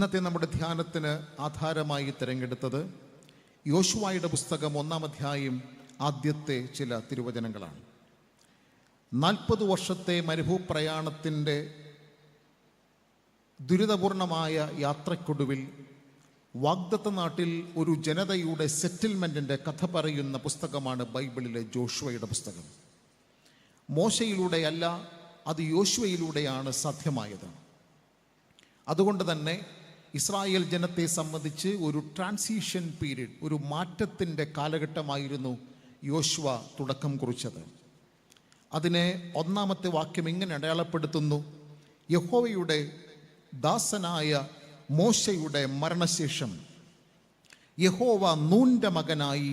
ഇന്നത്തെ നമ്മുടെ ധ്യാനത്തിന് ആധാരമായി തിരഞ്ഞെടുത്തത് യോശുവയുടെ പുസ്തകം 1-ാം അധ്യായം ആദ്യത്തെ ചില തിരുവചനങ്ങളാണ്. 40 വർഷത്തെ മരുഭൂപ്രയാണത്തിൻ്റെ ദുരിതപൂർണമായ യാത്രയ്ക്കൊടുവിൽ വാഗ്ദത്ത നാട്ടിൽ ഒരു ജനതയുടെ സെറ്റിൽമെൻറ്റിൻ്റെ കഥ പറയുന്ന പുസ്തകമാണ് ബൈബിളിലെ ജോഷുവയുടെ പുസ്തകം. മോശയിലൂടെയല്ല, അത് യോശുവയിലൂടെയാണ് സാധ്യമായത്. അതുകൊണ്ട് തന്നെ ഇസ്രായേൽ ജനത്തെ സംബന്ധിച്ച് ഒരു ട്രാൻസിഷൻ പീരീഡ്, ഒരു മാറ്റത്തിൻ്റെ കാലഘട്ടമായിരുന്നു യോശുവ തുടക്കം കുറിച്ചത്. അതിനെ 1-ാമത്തെ വാക്യം ഇങ്ങനെ അടയാളപ്പെടുത്തുന്നു: യഹോവയുടെ ദാസനായ മോശയുടെ മരണശേഷം യഹോവ നൂൻ്റെ മകനായി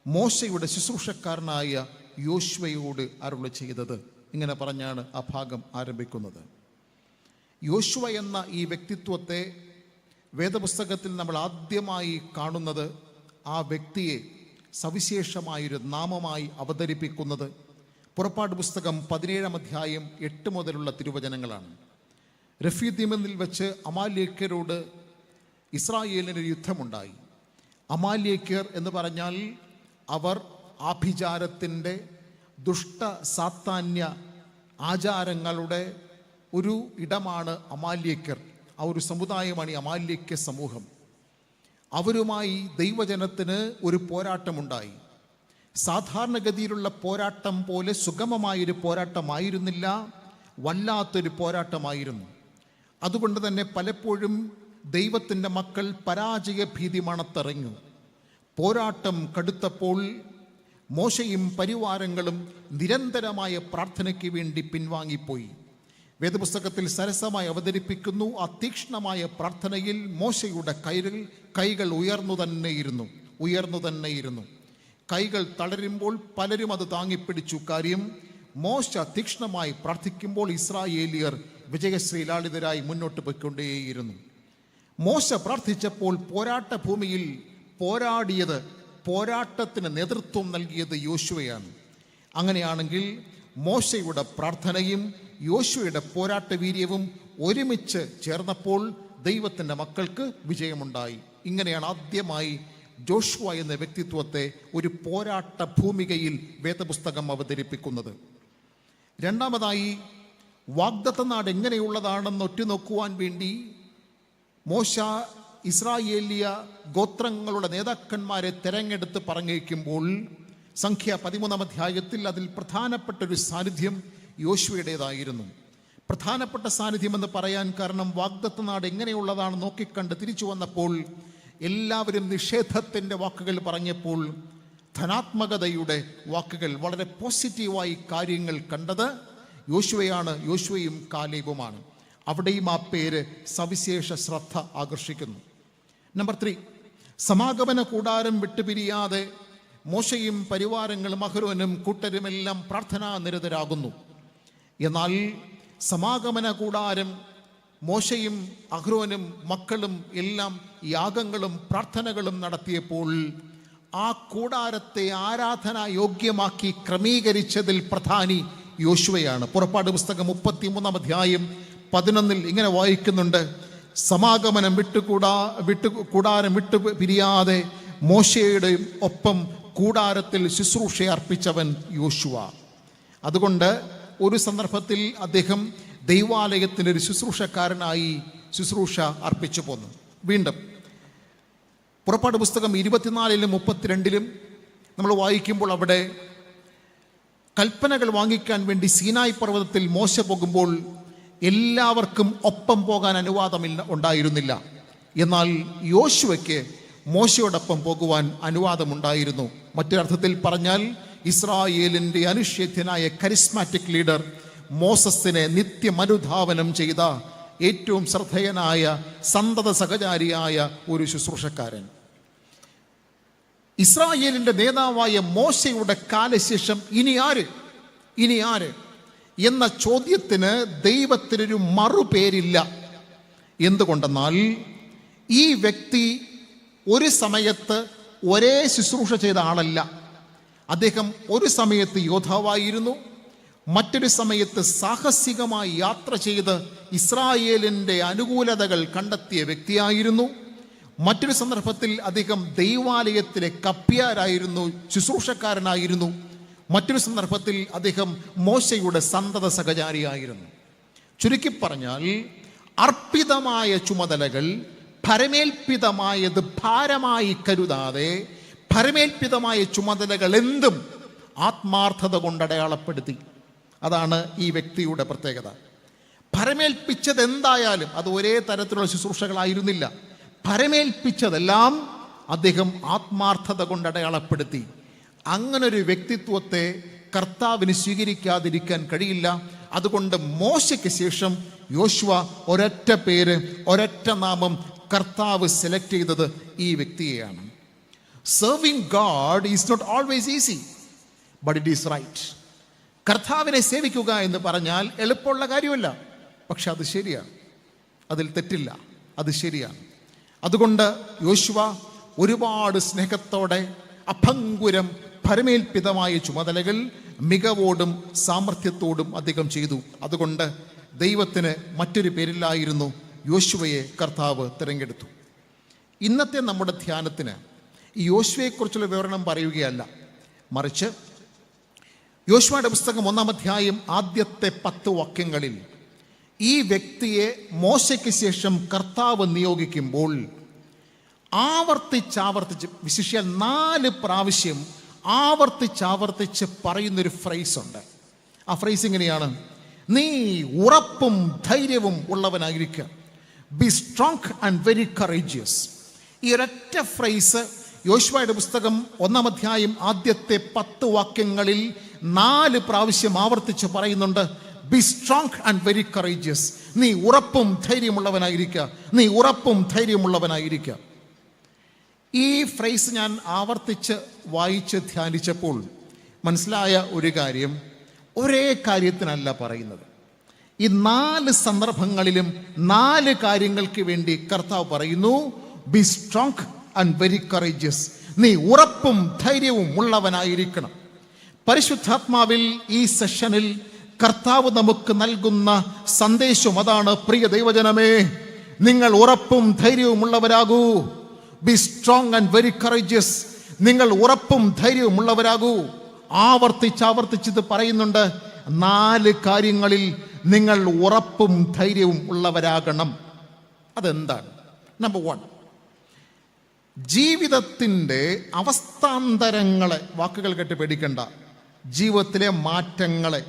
മോശയുടെ ശുശ്രൂഷക്കാരനായ യോശുവയോട് അരുളി ചെയ്തത്. ഇങ്ങനെ പറഞ്ഞാണ് ആ ഭാഗം ആരംഭിക്കുന്നത്. യോശുവ എന്ന ഈ വ്യക്തിത്വത്തെ വേദപുസ്തകത്തിൽ നമ്മൾ ആദ്യമായി കാണുന്നത്, ആ വ്യക്തിയെ സവിശേഷമായൊരു നാമമായി അവതരിപ്പിക്കുന്നത് പുറപ്പാട് പുസ്തകം 17-ാം അധ്യായം 8 മുതലുള്ള തിരുവചനങ്ങളാണ്. റഫീദീമിൽ വെച്ച് അമാലേക്യരോട് ഇസ്രായേലിനൊരു യുദ്ധമുണ്ടായി. അമാലേക്യർ എന്ന് പറഞ്ഞാൽ അവർ ആഭിചാരത്തിൻ്റെ ദുഷ്ട സാത്താന്യ ആചാരങ്ങളുടെ ഒരു ഇടമാണ് അമാലേക്യർ. ആ ഒരു സമുദായമാണ് ഈ അമാലേക്യ സമൂഹം. അവരുമായി ദൈവജനത്തിന് ഒരു പോരാട്ടമുണ്ടായി. സാധാരണഗതിയിലുള്ള പോരാട്ടം പോലെ സുഗമമായൊരു പോരാട്ടമായിരുന്നില്ല, വല്ലാത്തൊരു പോരാട്ടമായിരുന്നു. അതുകൊണ്ട് തന്നെ പലപ്പോഴും ദൈവത്തിൻ്റെ മക്കൾ പരാജയ ഭീതി മണത്തിറങ്ങി. പോരാട്ടം കടുത്തപ്പോൾ മോശയും പരിവാരങ്ങളും നിരന്തരമായ പ്രാർത്ഥനയ്ക്ക് വേണ്ടി പിൻവാങ്ങിപ്പോയി. വേദപുസ്തകത്തിൽ സരസമായി അവതരിപ്പിക്കുന്നു, ആ തീക്ഷ്ണമായ പ്രാർത്ഥനയിൽ മോശയുടെ കൈകൾ ഉയർന്നു തന്നെയിരുന്നു. കൈകൾ തളരുമ്പോൾ പലരും അത് താങ്ങിപ്പിടിച്ചു. കാര്യം, മോശ തീക്ഷ്ണമായി പ്രാർത്ഥിക്കുമ്പോൾ ഇസ്രായേലിയർ വിജയശ്രീലാളിതരായി മുന്നോട്ട് പോയിക്കൊണ്ടേയിരുന്നു. മോശ പ്രാർത്ഥിച്ചപ്പോൾ പോരാട്ട ഭൂമിയിൽ പോരാട്ടത്തിന് നേതൃത്വം നൽകിയത് യോശുവയാണ്. അങ്ങനെയാണെങ്കിൽ മോശയുടെ പ്രാർത്ഥനയും യോശുവയുടെ പോരാട്ട വീര്യവും ഒരുമിച്ച് ചേർന്നപ്പോൾ ദൈവത്തിൻ്റെ മക്കൾക്ക് വിജയമുണ്ടായി. ഇങ്ങനെയാണ് ആദ്യമായി ജോഷുവ എന്ന വ്യക്തിത്വത്തെ ഒരു പോരാട്ട ഭൂമികയിൽ വേദപുസ്തകം അവതരിപ്പിക്കുന്നത്. രണ്ടാമതായി, വാഗ്ദത്ത നാട് എങ്ങനെയുള്ളതാണെന്ന് ഒറ്റുനോക്കുവാൻ വേണ്ടി മോശ ഇസ്രായേലിയ ഗോത്രങ്ങളുടെ നേതാക്കന്മാരെ തെരഞ്ഞെടുത്ത് പറഞ്ഞേക്കുമ്പോൾ സംഖ്യ 13-ാം അധ്യായത്തിൽ അതിൽ പ്രധാനപ്പെട്ടൊരു സാന്നിധ്യം യോശുവയുടേതായിരുന്നു. പ്രധാനപ്പെട്ട സാന്നിധ്യമെന്ന് പറയാൻ കാരണം, വാഗ്ദത്ത നാട് എങ്ങനെയുള്ളതാണ് നോക്കിക്കണ്ട് തിരിച്ചു വന്നപ്പോൾ എല്ലാവരും നിഷേധത്തിൻ്റെ വാക്കുകൾ പറഞ്ഞപ്പോൾ ധനാത്മകതയുടെ വാക്കുകൾ, വളരെ പോസിറ്റീവായി കാര്യങ്ങൾ കണ്ടത് യോശുവയും കാലേബുമാണ്. അവിടെയും ആ പേര് സവിശേഷ ശ്രദ്ധ ആകർഷിക്കുന്നു. നമ്പർ 3, സമാഗമന കൂടാരം വിട്ടുപിരിയാതെ മോശയും പരിവാരങ്ങളും അഹ്റോനും കൂട്ടരുമെല്ലാം പ്രാർത്ഥനാ നിരതരാകുന്നു. എന്നാൽ സമാഗമന കൂടാരം മോശയും അഹ്റോനും മക്കളും എല്ലാം യാഗങ്ങളും പ്രാർത്ഥനകളും നടത്തിയപ്പോൾ ആ കൂടാരത്തെ ആരാധനാ യോഗ്യമാക്കി ക്രമീകരിച്ചതിൽ പ്രധാനി യോശുവയാണ്. പുറപ്പാട് പുസ്തകം 33-ാം അധ്യായം 11 ഇങ്ങനെ വായിക്കുന്നുണ്ട്: സമാഗമനം കൂടാരം വിട്ടു പിരിയാതെ മോശയുടെ ഒപ്പം കൂടാരത്തിൽ ശുശ്രൂഷ അർപ്പിച്ചവൻ യോശുവ. അതുകൊണ്ട് ഒരു സന്ദർഭത്തിൽ അദ്ദേഹം ദൈവാലയത്തിനൊരു ശുശ്രൂഷക്കാരനായി ശുശ്രൂഷ അർപ്പിച്ചു പോന്നു. വീണ്ടും പുറപ്പാട് പുസ്തകം 24-ലും 32-ലും നമ്മൾ വായിക്കുമ്പോൾ അവിടെ കൽപ്പനകൾ വാങ്ങിക്കാൻ വേണ്ടി സീനായ് പർവ്വതത്തിൽ മോശ പോകുമ്പോൾ എല്ലാവർക്കും ഒപ്പം പോകാൻ ഉണ്ടായിരുന്നില്ല. എന്നാൽ യോശുവയ്ക്ക് മോശയോടൊപ്പം പോകുവാൻ അനുവാദമുണ്ടായിരുന്നു. മറ്റൊരർത്ഥത്തിൽ പറഞ്ഞാൽ, ഇസ്രായേലിൻ്റെ അനിഷേധ്യനായ കരിസ്മാറ്റിക് ലീഡർ, മോസസിനെ നിത്യമനുധാവനം ചെയ്ത ഏറ്റവും ശ്രദ്ധേയനായ സന്തത സഹചാരിയായ ഒരു ശുശ്രൂഷക്കാരൻ. ഇസ്രായേലിൻ്റെ നേതാവായ മോശയുടെ കാലശേഷം ഇനി ആര് എന്ന ചോദ്യത്തിന് ദൈവത്തിനൊരു മറുപേരില്ല. എന്തുകൊണ്ടെന്നാൽ ഈ വ്യക്തി ഒരു സമയത്ത് ഒരേ ശുശ്രൂഷ ചെയ്ത ആളല്ല. അദ്ദേഹം ഒരു സമയത്ത് യോദ്ധാവായിരുന്നു, മറ്റൊരു സമയത്ത് സാഹസികമായി യാത്ര ചെയ്ത് ഇസ്രായേലിൻ്റെ അനുകൂലതകൾ കണ്ടെത്തിയ വ്യക്തിയായിരുന്നു. മറ്റൊരു സന്ദർഭത്തിൽ അദ്ദേഹം ദൈവാലയത്തിലെ കപ്പ്യാരായിരുന്നു, ശുശ്രൂഷക്കാരനായിരുന്നു. മറ്റൊരു സന്ദർഭത്തിൽ അദ്ദേഹം മോശയുടെ സന്തത സഹചാരിയായിരുന്നു. ചുരുക്കി പറഞ്ഞാൽ അർപ്പിതമായ ചുമതലകൾ ഭരമേൽപ്പിതമായത് ഭാരമായി കരുതാതെ ഭരമേൽപ്പിതമായ ചുമതലകൾ എന്തും ആത്മാർത്ഥത കൊണ്ട് അടയാളപ്പെടുത്തി. അതാണ് ഈ വ്യക്തിയുടെ പ്രത്യേകത. ഭരമേൽപ്പിച്ചത് എന്തായാലും അത് ഒരേ തരത്തിലുള്ള ശുശ്രൂഷകളായിരുന്നില്ല. ഭരമേൽപ്പിച്ചതെല്ലാം അദ്ദേഹം ആത്മാർത്ഥത കൊണ്ട് അടയാളപ്പെടുത്തി. അങ്ങനൊരു വ്യക്തിത്വത്തെ കർത്താവിന് സ്വീകരിക്കാതിരിക്കാൻ കഴിയില്ല. അതുകൊണ്ട് മോശയ്ക്ക് ശേഷം യോശുവ ഒരൊറ്റ പേര്, ഒരൊറ്റ നാമം കർത്താവ് സെലക്ട് ചെയ്തത് ഈ വ്യക്തിയെയാണ്. Serving God is not always easy, but it is right. കർത്താവിനെ സേവിക്കുക എന്ന് പറഞ്ഞാൽ എളുപ്പമുള്ള കാര്യമല്ല, പക്ഷെ അത് ശരിയാണ്, അതിൽ തെറ്റില്ല, അത് ശരിയാണ്. അതുകൊണ്ട് യോശുവ ഒരുപാട് സ്നേഹത്തോടെ അഭംഗുരം ഭരമേൽപ്പിതമായ ചുമതലകൾ മികവോടും സാമർഥ്യത്തോടും അദ്ദേഹം ചെയ്തു. അതുകൊണ്ട് ദൈവത്തിന് മറ്റൊരു പേരില്ലായിരുന്നു യോശുവയെ കർത്താവ് തിരഞ്ഞെടുത്തു. ഇന്നത്തെ നമ്മുടെ ധ്യാനത്തിന് ഈ യോശുവയെക്കുറിച്ചുള്ള വിവരണം പറയുകയല്ല, മറിച്ച് യോശുവയുടെ പുസ്തകം 1-ാം അധ്യായം ആദ്യത്തെ 10 വാക്യങ്ങളിൽ ഈ വ്യക്തിയെ മോശയ്ക്ക് ശേഷം കർത്താവ് നിയോഗിക്കുമ്പോൾ ആവർത്തിച്ചാവർത്തിച്ച്, വിശിഷ്യ 4 പ്രാവശ്യം ആവർത്തിച്ചാവർത്തിച്ച് പറയുന്നൊരു ഫ്രേസ് ഉണ്ട്. ആ ഫ്രേസ് ഇങ്ങനെയാണ്: നീ ഉറപ്പും ധൈര്യവും ഉള്ളവനായിരിക്കുക. Be strong and very courageous. ഈ ഒരൊറ്റ ഫ്രേസ് യോശുവയുടെ പുസ്തകം 1-ാം അധ്യായം ആദ്യത്തെ 10 വാക്യങ്ങളിൽ 4 പ്രാവശ്യം ആവർത്തിച്ച് പറയുന്നുണ്ട്. B strong and very courageous. നീ ഉറപ്പും ധൈര്യമുള്ളവനായിരിക്കുക, നീ ഉറപ്പും ധൈര്യമുള്ളവനായിരിക്കുക. ഈ ഫ്രേസ് ഞാൻ ആവർത്തിച്ച് വായിച്ച് ധ്യാനിച്ചപ്പോൾ മനസ്സിലായ ഒരു കാര്യം, ഒരേ കാര്യത്തിനല്ല പറയുന്നത്. ഈ 4 സന്ദർഭങ്ങളിലും 4 കാര്യങ്ങൾക്ക് വേണ്ടി കർത്താവ് പറയുന്നു: be strong and very courageous. നീ ഉറപ്പും ധൈര്യവും ഉള്ളവനായിരിക്കണം. പരിശുദ്ധാത്മാവിൽ ഈ സെഷനിൽ കർത്താവ് നമുക്ക് നൽകുന്ന സന്ദേശം അതാണ്: പ്രിയ ദൈവജനമേ, നിങ്ങൾ ഉറപ്പും ധൈര്യവും ഉള്ളവരാകൂ. Be strong and very courageous. നിങ്ങൾ ഉറപ്പും ധൈര്യവും ഉള്ളവരാകൂ. ആവർത്തിച്ചാവർത്തിച്ചിത് പറയുന്നുണ്ട്. 4 കാര്യങ്ങളിൽ നിങ്ങൾ ഉറപ്പും ധൈര്യവും ഉള്ളവരാകണം. അതെന്താണ്? നമ്പർ 1, ജീവിതത്തിൻ്റെ അവസ്ഥാന്തരങ്ങളെ, വാക്കുകൾ കേട്ട് പേടിക്കണ്ട, ജീവിതത്തിലെ മാറ്റങ്ങളെ.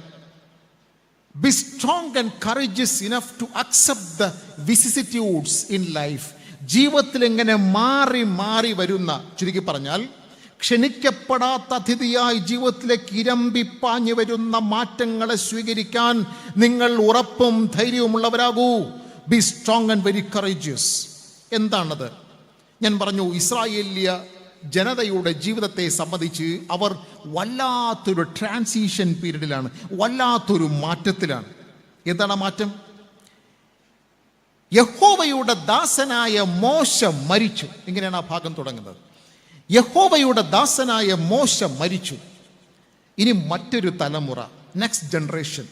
Be strong and courageous enough to accept the vicissitudes in life. ജീവിതത്തിൽ എങ്ങനെ മാറി മാറി വരുന്ന, ചുരുക്കി പറഞ്ഞാൽ ക്ഷണിക്കപ്പെടാത്ത അതിഥിയായി ജീവിതത്തിലേക്ക് ഇരമ്പിപ്പാഞ്ഞു വരുന്ന മാറ്റങ്ങളെ സ്വീകരിക്കാൻ നിങ്ങൾ ഉറപ്പും ധൈര്യവുമുള്ളവരാകൂ. Be strong and very courageous. എന്താണത്? ഞാൻ പറഞ്ഞു, ഇസ്രായേലിയ ജനതയുടെ ജീവിതത്തെ സംബന്ധിച്ച് അവർ വല്ലാത്തൊരു ട്രാൻസിഷൻ പീരീഡിലാണ്, വല്ലാത്തൊരു മാറ്റത്തിലാണ്. എന്താണ് മാറ്റം? യഹോവയുടെ ദാസനായ മോശ മരിച്ചു. ഇങ്ങനെയാണ് ആ ഭാഗം തുടങ്ങുന്നത്. യഹോവയുടെ ദാസനായ മോശ മരിച്ചു. ഇനി മറ്റൊരു തലമുറ, നെക്സ്റ്റ് ജനറേഷൻ,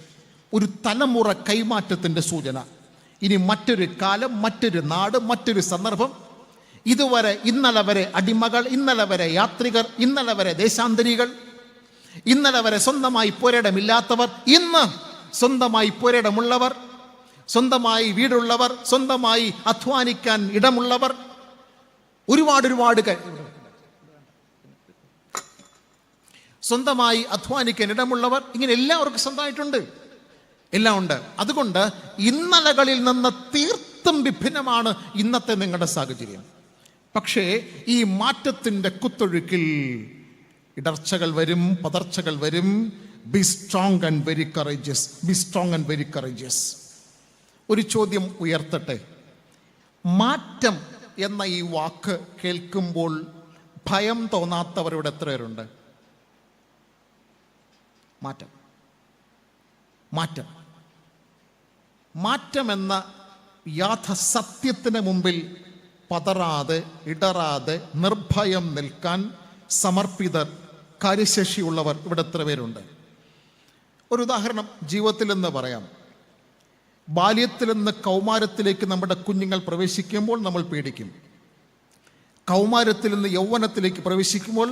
ഒരു തലമുറ കൈമാറ്റത്തിൻ്റെ സൂചന. ഇനി മറ്റൊരു കാലം, മറ്റൊരു നാട്, മറ്റൊരു സന്ദർഭം. ഇതുവരെ, ഇന്നലെ വരെ അടിമകൾ, ഇന്നലെ വരെ യാത്രികർ, ഇന്നലെ വരെ ദേശാന്തരികൾ, ഇന്നലെ വരെ സ്വന്തമായി പുരയിടമില്ലാത്തവർ, ഇന്ന് സ്വന്തമായി പുരയിടമുള്ളവർ, സ്വന്തമായി വീടുള്ളവർ, സ്വന്തമായി അധ്വാനിക്കാൻ ഇടമുള്ളവർ, ഒരുപാട് സ്വന്തമായി അധ്വാനിക്കാൻ ഇടമുള്ളവർ, ഇങ്ങനെ എല്ലാവർക്കും സ്വന്തമായിട്ടുണ്ട്, എല്ലാം ഉണ്ട്. അതുകൊണ്ട് ഇന്നലകളിൽ നിന്ന് തീർത്തും വിഭിന്നമാണ് ഇന്നത്തെ നിങ്ങളുടെ സാഹചര്യം. പക്ഷേ ഈ മാറ്റത്തിൻ്റെ കുത്തൊഴുക്കിൽ ഇടർച്ചകൾ വരും, പതർച്ചകൾ വരും. B strong and very courageous. B strong and very courageous. ഒരു ചോദ്യം ഉയർത്തട്ടെ. മാറ്റം എന്ന ഈ വാക്ക് കേൾക്കുമ്പോൾ ഭയം തോന്നാത്തവരോട് എത്ര പേരുണ്ട്? മാറ്റം, മാറ്റം, മാറ്റം എന്ന യാഥാസത്യത്തിന് മുമ്പിൽ പതറാതെ, ഇടറാതെ, നിർഭയം നിൽക്കാൻ സമർപ്പിതർ, കാര്യശേഷിയുള്ളവർ ഇവിടെ എത്ര പേരുണ്ട്? ഒരു ഉദാഹരണം ജീവിതത്തിൽ നിന്ന് പറയാം. ബാല്യത്തിൽ നിന്ന് കൗമാരത്തിലേക്ക് നമ്മുടെ കുഞ്ഞുങ്ങൾ പ്രവേശിക്കുമ്പോൾ നമ്മൾ പേടിക്കും. കൗമാരത്തിൽ നിന്ന് യൗവനത്തിലേക്ക് പ്രവേശിക്കുമ്പോൾ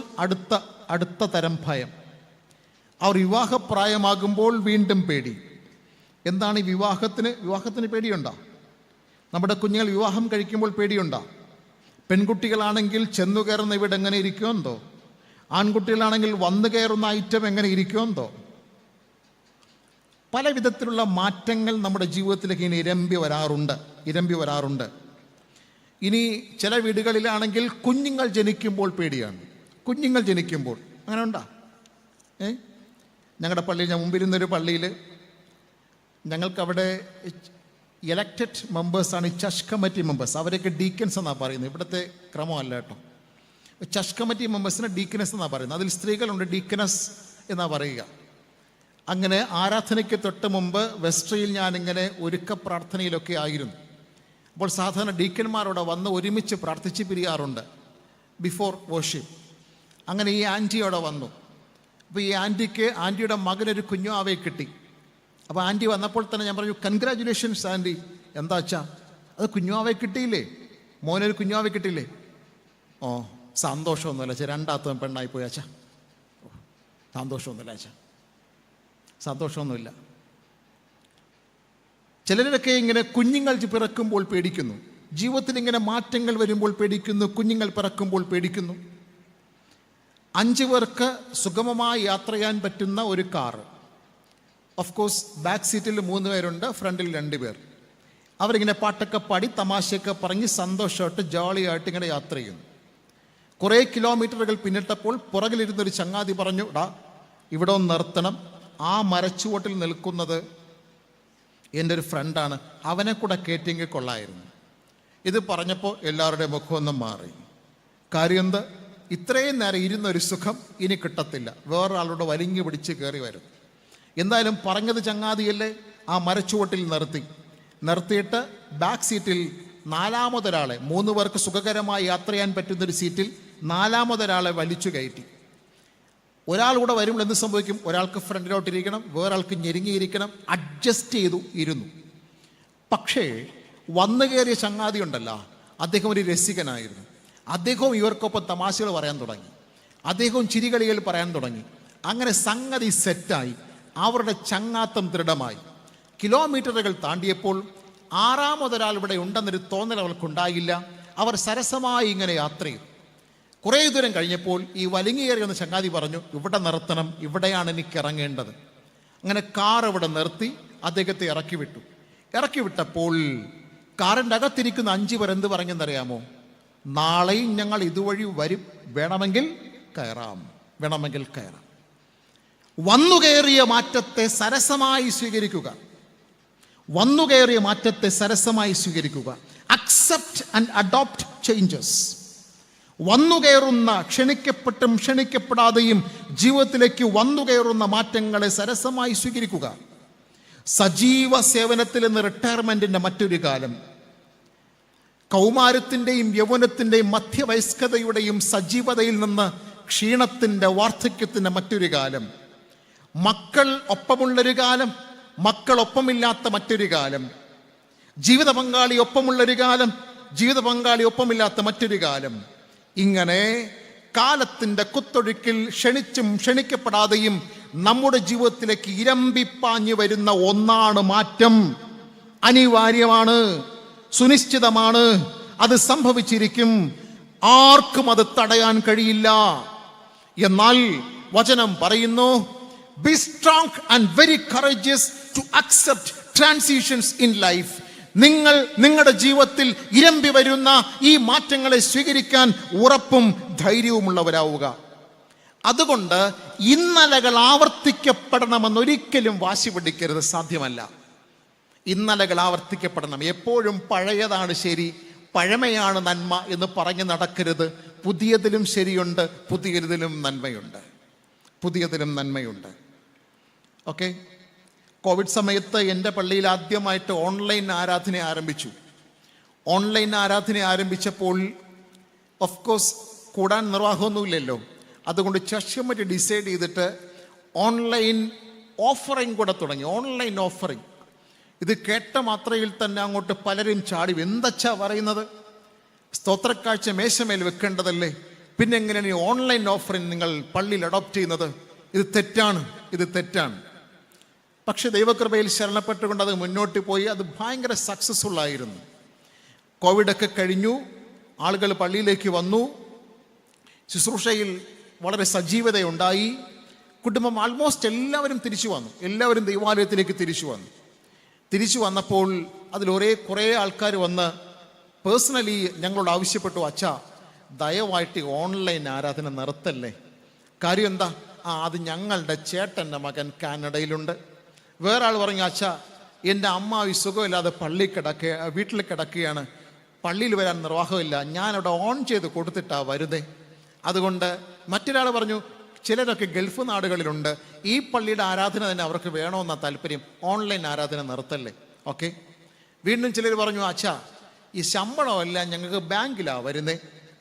അടുത്ത തരം ഭയം. അവർ വിവാഹപ്രായമാകുമ്പോൾ വീണ്ടും പേടി. എന്താണ് ഈ വിവാഹത്തിന് പേടിയുണ്ടോ? നമ്മുടെ കുഞ്ഞുങ്ങൾ വിവാഹം കഴിക്കുമ്പോൾ പേടിയുണ്ടോ? പെൺകുട്ടികളാണെങ്കിൽ ചെന്നു കയറുന്ന ഇവിടെ എങ്ങനെ ഇരിക്കുമെന്തോ, ആൺകുട്ടികളാണെങ്കിൽ വന്നു കയറുന്ന ഐറ്റം എങ്ങനെ ഇരിക്കുമെന്തോ. പല വിധത്തിലുള്ള മാറ്റങ്ങൾ നമ്മുടെ ജീവിതത്തിലേക്ക് ഇനി ഇരമ്പി വരാറുണ്ട്. ഇനി ചില വീടുകളിലാണെങ്കിൽ കുഞ്ഞുങ്ങൾ ജനിക്കുമ്പോൾ പേടിയാണ്. കുഞ്ഞുങ്ങൾ ജനിക്കുമ്പോൾ അങ്ങനെ ഉണ്ടാ? ഞങ്ങളുടെ പള്ളിയിൽ, ഞാൻ മുമ്പിരുന്നൊരു പള്ളിയിൽ ഞങ്ങൾക്കവിടെ എലക്റ്റഡ് മെമ്പേഴ്സാണ് ഈ ചർച്ച് കമ്മിറ്റി മെമ്പേഴ്സ്. അവരൊക്കെ ഡീക്കൻസ് എന്നാണ് പറയുന്നത്. ഇവിടുത്തെ ക്രമമല്ല കേട്ടോ. ചർച്ച് കമ്മിറ്റി മെമ്പേഴ്സിന് ഡീക്കനസ് എന്നാണ് പറയുന്നത്. അതിൽ സ്ത്രീകളുണ്ട്, ഡീക്കനസ് എന്നാണ് പറയുക. അങ്ങനെ ആരാധനയ്ക്ക് തൊട്ട് മുമ്പ് വെസ്ട്രിയിൽ ഞാനിങ്ങനെ ഒരുക്ക പ്രാർത്ഥനയിലൊക്കെ ആയിരുന്നു. അപ്പോൾ സാധാരണ ഡീക്കന്മാരോടെ വന്ന് ഒരുമിച്ച് പ്രാർത്ഥിച്ച് പിരിയാറുണ്ട് ബിഫോർ വർഷിപ്പ്. അങ്ങനെ ഈ ആൻറ്റിയോടെ വന്നു. അപ്പോൾ ഈ ആൻറ്റിയുടെ മകനൊരു കുഞ്ഞാവയെ കിട്ടി. അപ്പോൾ ആൻറ്റി വന്നപ്പോൾ തന്നെ ഞാൻ പറഞ്ഞു, കൺഗ്രാജുലേഷൻസ് ആൻറ്റി. എന്താ അച്ഛാ, അത് കുഞ്ഞാവയെ കിട്ടിയില്ലേ, മോനൊരു കുഞ്ഞാവയെ കിട്ടിയില്ലേ? ഓ സന്തോഷമൊന്നുമില്ല അച്ഛാ, രണ്ടാമത്തെ പെണ്ണായി പോയി അച്ഛാ. സന്തോഷമൊന്നുമില്ല അച്ഛാ, സന്തോഷമൊന്നുമില്ല. ചിലരൊക്കെ ഇങ്ങനെ കുഞ്ഞുങ്ങൾ പിറക്കുമ്പോൾ പേടിക്കുന്നു. ജീവിതത്തിൽ ഇങ്ങനെ മാറ്റങ്ങൾ വരുമ്പോൾ പേടിക്കുന്നു. കുഞ്ഞുങ്ങൾ പിറക്കുമ്പോൾ പേടിക്കുന്നു. 5 പേർക്ക് സുഗമമായി യാത്ര ചെയ്യാൻ പറ്റുന്ന ഒരു കാറ്. ഓഫ് കോഴ്സ് ബാക്ക് സീറ്റിൽ 3 പേരുണ്ട്, ഫ്രണ്ടിൽ 2 പേർ. അവരിങ്ങനെ പാട്ടൊക്കെ പാടി തമാശയൊക്കെ പറഞ്ഞ് സന്തോഷമായിട്ട് ജോളിയായിട്ട് ഇങ്ങനെ യാത്ര ചെയ്യുന്നു. കുറേ കിലോമീറ്ററുകൾ പിന്നിട്ടപ്പോൾ പുറകിലിരുന്നൊരു ചങ്ങാതി പറഞ്ഞു, ഇവിടെ ഒന്ന് നിർത്തണം, ആ മരച്ചുവട്ടിൽ നിൽക്കുന്നത് എൻ്റെ ഒരു ഫ്രണ്ടാണ്, അവനെ കൂടെ കയറ്റിയെങ്കിൽ കൊള്ളായിരുന്നു. ഇത് പറഞ്ഞപ്പോൾ എല്ലാവരുടെയും മുഖമൊന്നും മാറി. കാര്യം എന്ത്? ഇത്രയും നേരം ഇരുന്നൊരു സുഖം ഇനി കിട്ടത്തില്ല, വേറൊരാളോട് വലിഞ്ഞു പിടിച്ച് കയറി വരും. എന്തായാലും പറഞ്ഞത് ചങ്ങാതിയല്ലേ, ആ മരച്ചുവട്ടിൽ നിർത്തിയിട്ട് ബാക്ക് സീറ്റിൽ 4മതൊരാളെ, 3 പേർക്ക് സുഖകരമായി യാത്ര ചെയ്യാൻ പറ്റുന്നൊരു സീറ്റിൽ 4മതൊരാളെ വലിച്ചു കയറ്റി. ഒരാൾ കൂടെ വരുമ്പോൾ എന്ത് സംഭവിക്കും? ഒരാൾക്ക് ഫ്രണ്ടിലോട്ടിരിക്കണം, വേറൊരാൾക്ക് ഞെരുങ്ങിയിരിക്കണം. അഡ്ജസ്റ്റ് ചെയ്തു ഇരുന്നു. പക്ഷേ വന്നു കയറിയ ചങ്ങാതി ഉണ്ടല്ലോ, അദ്ദേഹം ഒരു രസികനായിരുന്നു. അദ്ദേഹവും ഇവർക്കൊപ്പം തമാശകൾ പറയാൻ തുടങ്ങി. അദ്ദേഹവും ചിരികളികൾ പറയാൻ തുടങ്ങി. അങ്ങനെ സംഗതി സെറ്റായി. അവരുടെ ചങ്ങാത്തം ദൃഢമായി. കിലോമീറ്ററുകൾ താണ്ടിയപ്പോൾ 6മതൊരാൾ ഇവിടെ ഉണ്ടെന്നൊരു തോന്നൽ അവർക്കുണ്ടായില്ല. അവർ സരസമായി ഇങ്ങനെ യാത്ര ചെയ്തു. കുറേ ദൂരം കഴിഞ്ഞപ്പോൾ ഈ വലിങ്ങേറിയെന്ന ചങ്ങാതി പറഞ്ഞു, ഇവിടെ നിർത്തണം, ഇവിടെയാണ് എനിക്ക് ഇറങ്ങേണ്ടത്. അങ്ങനെ കാർ ഇവിടെ നിർത്തി അദ്ദേഹത്തെ ഇറക്കി വിട്ടപ്പോൾ കാറിൻ്റെ അകത്തിരിക്കുന്ന 5 പേർ എന്ത് പറഞ്ഞെന്നറിയാമോ? നാളെയും ഞങ്ങൾ ഇതുവഴി വരും, വേണമെങ്കിൽ കയറാം. വന്നുകയറിയ മാറ്റത്തെ സരസമായി സ്വീകരിക്കുക. Accept and adopt changes. വന്നുകയറുന്ന, ക്ഷണിക്കപ്പെട്ടും ക്ഷണിക്കപ്പെടാതെയും ജീവിതത്തിലേക്ക് വന്നുകയറുന്ന മാറ്റങ്ങളെ സരസമായി സ്വീകരിക്കുക. സജീവ സേവനത്തിൽ നിന്ന് റിട്ടയർമെന്റിന്റെ മറ്റൊരു കാലം, കൗമാരത്തിൻ്റെയും യൗവനത്തിൻ്റെയും മധ്യവയസ്കതയുടെയും സജീവതയിൽ നിന്ന് ക്ഷീണത്തിൻ്റെ വാർദ്ധക്യത്തിൻ്റെ മറ്റൊരു കാലം, മക്കൾ ഒപ്പമുള്ളൊരു കാലം, മക്കൾ ഒപ്പമില്ലാത്ത മറ്റൊരു കാലം, ജീവിത പങ്കാളി ഒപ്പമുള്ളൊരു കാലം, ജീവിത പങ്കാളി ഒപ്പമില്ലാത്ത മറ്റൊരു കാലം. ഇങ്ങനെ കാലത്തിൻ്റെ കുത്തൊഴുക്കിൽ ക്ഷണിച്ചും ക്ഷണിക്കപ്പെടാതെയും നമ്മുടെ ജീവിതത്തിലേക്ക് ഇരമ്പിപ്പാഞ്ഞു വരുന്ന ഒന്നാണ് മാറ്റം. അനിവാര്യമാണ്, സുനിശ്ചിതമാണ്, അത് സംഭവിച്ചിരിക്കും. ആർക്കും അത് തടയാൻ കഴിയില്ല. എന്നാൽ വചനം പറയുന്നു, be strong and very courageous to accept transitions in life. നിങ്ങൾ നിങ്ങളുടെ ജീവിതത്തിൽ ഇരമ്പി വരുന്ന ഈ മാറ്റങ്ങളെ സ്വീകരിക്കാൻ ഉറപ്പും ധൈര്യവുമുള്ളവരാവുക. അതുകൊണ്ട് ഇന്നലകൾ ആവർത്തിക്കപ്പെടണമെന്നൊരിക്കലും വാശി പിടിക്കരുത്, സാധ്യമല്ല. ഇന്നലകൾ ആവർത്തിക്കപ്പെടണം. എപ്പോഴും പഴയതാണ് ശരി, പഴമയാണ് നന്മ എന്ന് പറഞ്ഞ് നടക്കരുത്. പുതിയതിലും ശരിയുണ്ട്, പുതിയതിലും നന്മയുണ്ട്. ഓക്കെ. കോവിഡ് സമയത്ത് എൻ്റെ പള്ളിയിൽ ആദ്യമായിട്ട് ഓൺലൈൻ ആരാധന ആരംഭിച്ചപ്പോൾ ഓഫ് കോഴ്സ് കൂടാൻ നിർവാഹമൊന്നുമില്ലല്ലോ. അതുകൊണ്ട് ചർച്ച് കമ്മിറ്റി ഡിസൈഡ് ചെയ്തിട്ട് ഓൺലൈൻ ഓഫറിങ് കൂടെ തുടങ്ങി, ഓൺലൈൻ ഓഫറിങ്. ഇത് കേട്ട മാത്രയിൽ തന്നെ അങ്ങോട്ട് പലരും ചാടി, എന്തച്ചാ പറയുന്നത്, സ്തോത്രക്കാഴ്ച മേശമേൽ വെക്കേണ്ടതല്ലേ, പിന്നെ എങ്ങനെയാണ് ഈ ഓൺലൈൻ ഓഫറിങ് നിങ്ങൾ പള്ളിയിൽ അഡോപ്റ്റ് ചെയ്യുന്നത്? ഇത് തെറ്റാണ്, ഇത് തെറ്റാണ്. പക്ഷെ ദൈവകൃപയിൽ ശരണപ്പെട്ടുകൊണ്ട് അത് മുന്നോട്ട് പോയി. അത് ഭയങ്കര സക്സസ്ഫുൾ ആയിരുന്നു. കോവിഡൊക്കെ കഴിഞ്ഞു, ആളുകൾ പള്ളിയിലേക്ക് വന്നു, ശുശ്രൂഷയിൽ വളരെ സജീവതയുണ്ടായി. കുടുംബം ആൾമോസ്റ്റ് എല്ലാവരും തിരിച്ചു വന്നു, എല്ലാവരും ദൈവാലയത്തിലേക്ക് തിരിച്ചു വന്നപ്പോൾ അതിൽ കുറേ ആൾക്കാർ വന്ന് പേഴ്സണലി ഞങ്ങളോട് ആവശ്യപ്പെട്ടു, അച്ഛാ ദയവായിട്ട് ഓൺലൈൻ ആരാധന നിർത്തല്ലേ. കാര്യം എന്താ? അത് ഞങ്ങളുടെ ചേട്ടൻ്റെ മകൻ കാനഡയിലുണ്ട്. വേറെ ആൾ പറഞ്ഞു, അച്ഛാ എൻ്റെ അമ്മാവി സുഖമില്ലാതെ വീട്ടിൽ കിടക്കുകയാണ്, പള്ളിയിൽ വരാൻ നിർവാഹമില്ല, ഞാനവിടെ ഓൺ ചെയ്ത് കൊടുത്തിട്ടാ വരുതേ. അതുകൊണ്ട് മറ്റൊരാൾ പറഞ്ഞു, ചിലരൊക്കെ ഗൾഫ് നാടുകളിലുണ്ട്, ഈ പള്ളിയുടെ ആരാധന തന്നെ അവർക്ക് വേണമെന്ന താല്പര്യം, ഓൺലൈൻ ആരാധന നിർത്തല്ലേ. ഓക്കെ. വീണ്ടും ചിലർ പറഞ്ഞു, അച്ഛാ ഈ ശമ്പളമല്ല ഞങ്ങൾക്ക് ബാങ്കിലാണ് വരുന്നേ,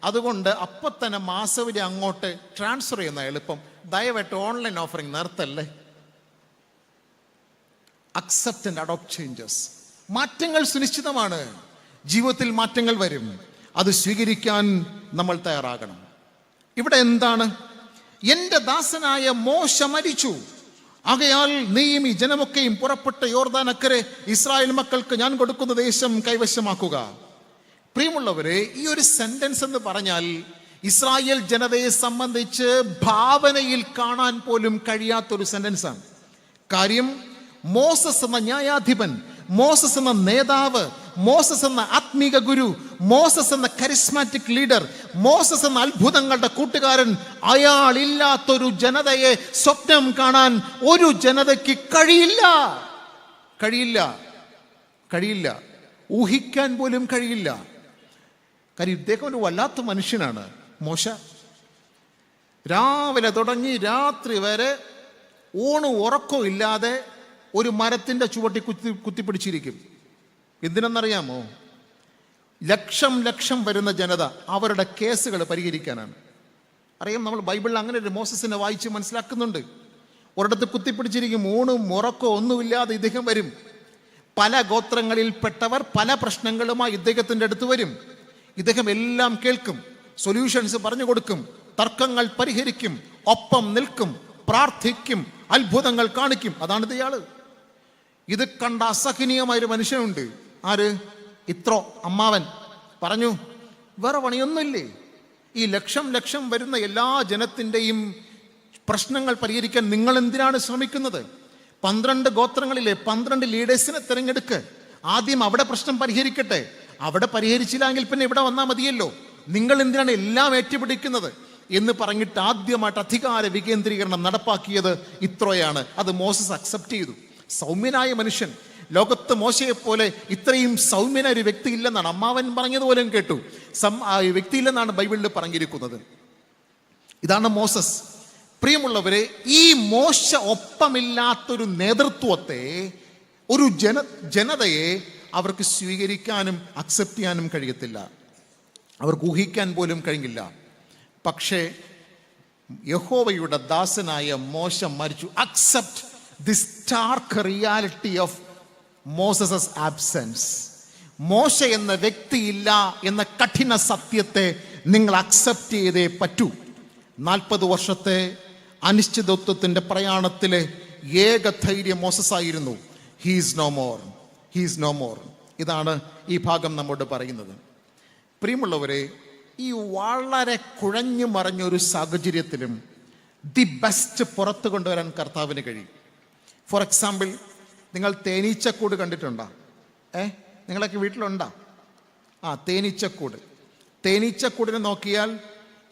അതുകൊണ്ട് അപ്പം തന്നെ മാസവരി അങ്ങോട്ട് ട്രാൻസ്ഫർ ചെയ്യുന്ന എളുപ്പം, ദയവായിട്ട് ഓൺലൈൻ ഓഫറിങ് നിർത്തല്ലേ. Accept and adopt changes. മാറ്റങ്ങൾ സുനിശ്ചിതമാണ്, ജീവിതത്തിൽ മാറ്റങ്ങൾ വരും, അത് സ്വീകരിക്കാൻ നമ്മൾ തയ്യാറാകണം. ഇവിടെ എന്താണ്? എന്റെ ദാസനായ മോശ മരിച്ചു, ആകയാൽ നീയും ഈ ജനമൊക്കെയും പുറപ്പെട്ട യോർദാനക്കരെ ഇസ്രായേൽ മക്കൾക്ക് ഞാൻ കൊടുക്കുന്ന ദേശം കൈവശമാക്കുക. പ്രിയമുള്ളവരെ, ഈ ഒരു സെന്റൻസ് എന്ന് പറഞ്ഞാൽ ഇസ്രായേൽ ജനതയെ സംബന്ധിച്ച് ഭാവനയിൽ കാണാൻ പോലും കഴിയാത്തൊരു സെന്റൻസാണ്. കാര്യം, മോസസ് എന്ന ന്യായാധിപൻ, മോസസ് എന്ന നേതാവ്, മോസസ് എന്ന ആത്മീക ഗുരു, മോസസ് എന്ന കരിസ്മാറ്റിക് ലീഡർ, മോസസ് എന്ന അത്ഭുതങ്ങളുടെ കൂട്ടുകാരൻ, അയാളില്ലാത്തൊരു ജനതയെ സ്വപ്നം കാണാൻ ഒരു ജനതയ്ക്ക് കഴിയില്ല, ഊഹിക്കാൻ പോലും കഴിയില്ല. കാര്യം ഇദ്ദേഹം ഒരു വല്ലാത്ത മനുഷ്യനാണ് മോശ. രാവിലെ തുടങ്ങി രാത്രി വരെ ഊണും ഉറക്കവും ഇല്ലാതെ ഒരു മരത്തിൻ്റെ ചുവട്ടി കുത്തിപ്പിടിച്ചിരിക്കും. എന്തിനെന്നറിയാമോ? ലക്ഷം വരുന്ന ജനത, അവരുടെ കേസുകൾ പരിഹരിക്കാനാണ്. അറിയാം, നമ്മൾ ബൈബിളിൽ അങ്ങനെ ഒരു മോസസിനെ വായിച്ച് മനസ്സിലാക്കുന്നുണ്ട്. ഒരിടത്ത് കുത്തിപ്പിടിച്ചിരിക്കും, ഊണും ഉറക്കവും ഒന്നുമില്ലാതെ ഇദ്ദേഹം വരും. പല ഗോത്രങ്ങളിൽപ്പെട്ടവർ പല പ്രശ്നങ്ങളുമായി ഇദ്ദേഹത്തിൻ്റെ അടുത്ത് വരും. ഇദ്ദേഹം എല്ലാം കേൾക്കും, സൊല്യൂഷൻസ് പറഞ്ഞു കൊടുക്കും, തർക്കങ്ങൾ പരിഹരിക്കും, ഒപ്പം നിൽക്കും, പ്രാർത്ഥിക്കും, അത്ഭുതങ്ങൾ കാണിക്കും. അതാണ് ഇയാള്. ഇത് കണ്ട അസഹനീയമായൊരു മനുഷ്യനുണ്ട്. ആര്? ഇത്രോ അമ്മാവൻ പറഞ്ഞു, വേറെ പണിയൊന്നുമില്ലേ, ഈ ലക്ഷം വരുന്ന എല്ലാ ജനത്തിൻ്റെയും പ്രശ്നങ്ങൾ പരിഹരിക്കാൻ നിങ്ങൾ എന്തിനാണ് ശ്രമിക്കുന്നത്? 12 ഗോത്രങ്ങളിലെ 12 ലീഡേഴ്സിനെ തിരഞ്ഞെടുക്ക്, ആദ്യം അവിടെ പ്രശ്നം പരിഹരിക്കട്ടെ, അവിടെ പരിഹരിച്ചില്ലെങ്കിൽ പിന്നെ ഇവിടെ വന്നാൽ മതിയല്ലോ, നിങ്ങൾ എന്തിനാണ് എല്ലാം ഏറ്റുപിടിക്കുന്നത് എന്ന് പറഞ്ഞിട്ട് ആദ്യമായിട്ട് അധികാര വികേന്ദ്രീകരണം നടപ്പാക്കിയത് ഇത്രോയാണ്. അത് മോസസ് അക്സെപ്റ്റ് ചെയ്തു. സൗമ്യനായ മനുഷ്യൻ, ലോകത്ത് മോശയെപ്പോലെ ഇത്രയും സൗമ്യനായ ഒരു വ്യക്തി ഇല്ലെന്നാണ് അമ്മാവൻ പറഞ്ഞതുപോലും കേട്ടു. വ്യക്തി ഇല്ലെന്നാണ് ബൈബിളിൽ പറഞ്ഞിരിക്കുന്നത്. ഇതാണ് മോസസ്. പ്രിയമുള്ളവരെ, ഈ മോശ ഒപ്പമില്ലാത്തൊരു നേതൃത്വത്തെ, ഒരു ജനതയെ അവർക്ക് സ്വീകരിക്കാനും അക്സെപ്റ്റ് ചെയ്യാനും കഴിയത്തില്ല, അവർക്ക് ഊഹിക്കാൻ പോലും കഴിയില്ല. പക്ഷേ യഹോവയുടെ ദാസനായ മോശ മരിച്ചു. Accept the stark reality of Moses absence. മോശ എന്ന വ്യക്തിയില്ല എന്ന കഠിന സത്യത്തെ നിങ്ങൾ അക്സെപ്റ്റ് ചെയ്തേ പറ്റൂ. 40 വർഷത്തെ അനിശ്ചിതത്വത്തിന്റെ പ്രയാണത്തിലെ ഏക ധൈര്യം മോസസ് ആയിരുന്നു. He's no more. ഇതാണ് ഈ ഭാഗം നമ്മോട് പറയുന്നത്. പ്രിയമുള്ളവരെ, ഈ വളരെ കുഴഞ്ഞു മറിഞ്ഞൊരു സാഹചര്യത്തിലും ദി ബെസ്റ്റ് പുറത്തു കൊണ്ടുവരാൻ കർത്താവിന് കഴിയും. ഫോർ എക്സാമ്പിൾ, നിങ്ങൾ തേനീച്ചക്കൂട് കണ്ടിട്ടുണ്ടോ? നിങ്ങളൊക്കെ വീട്ടിലുണ്ടോ? തേനീച്ചക്കൂടിനെ നോക്കിയാൽ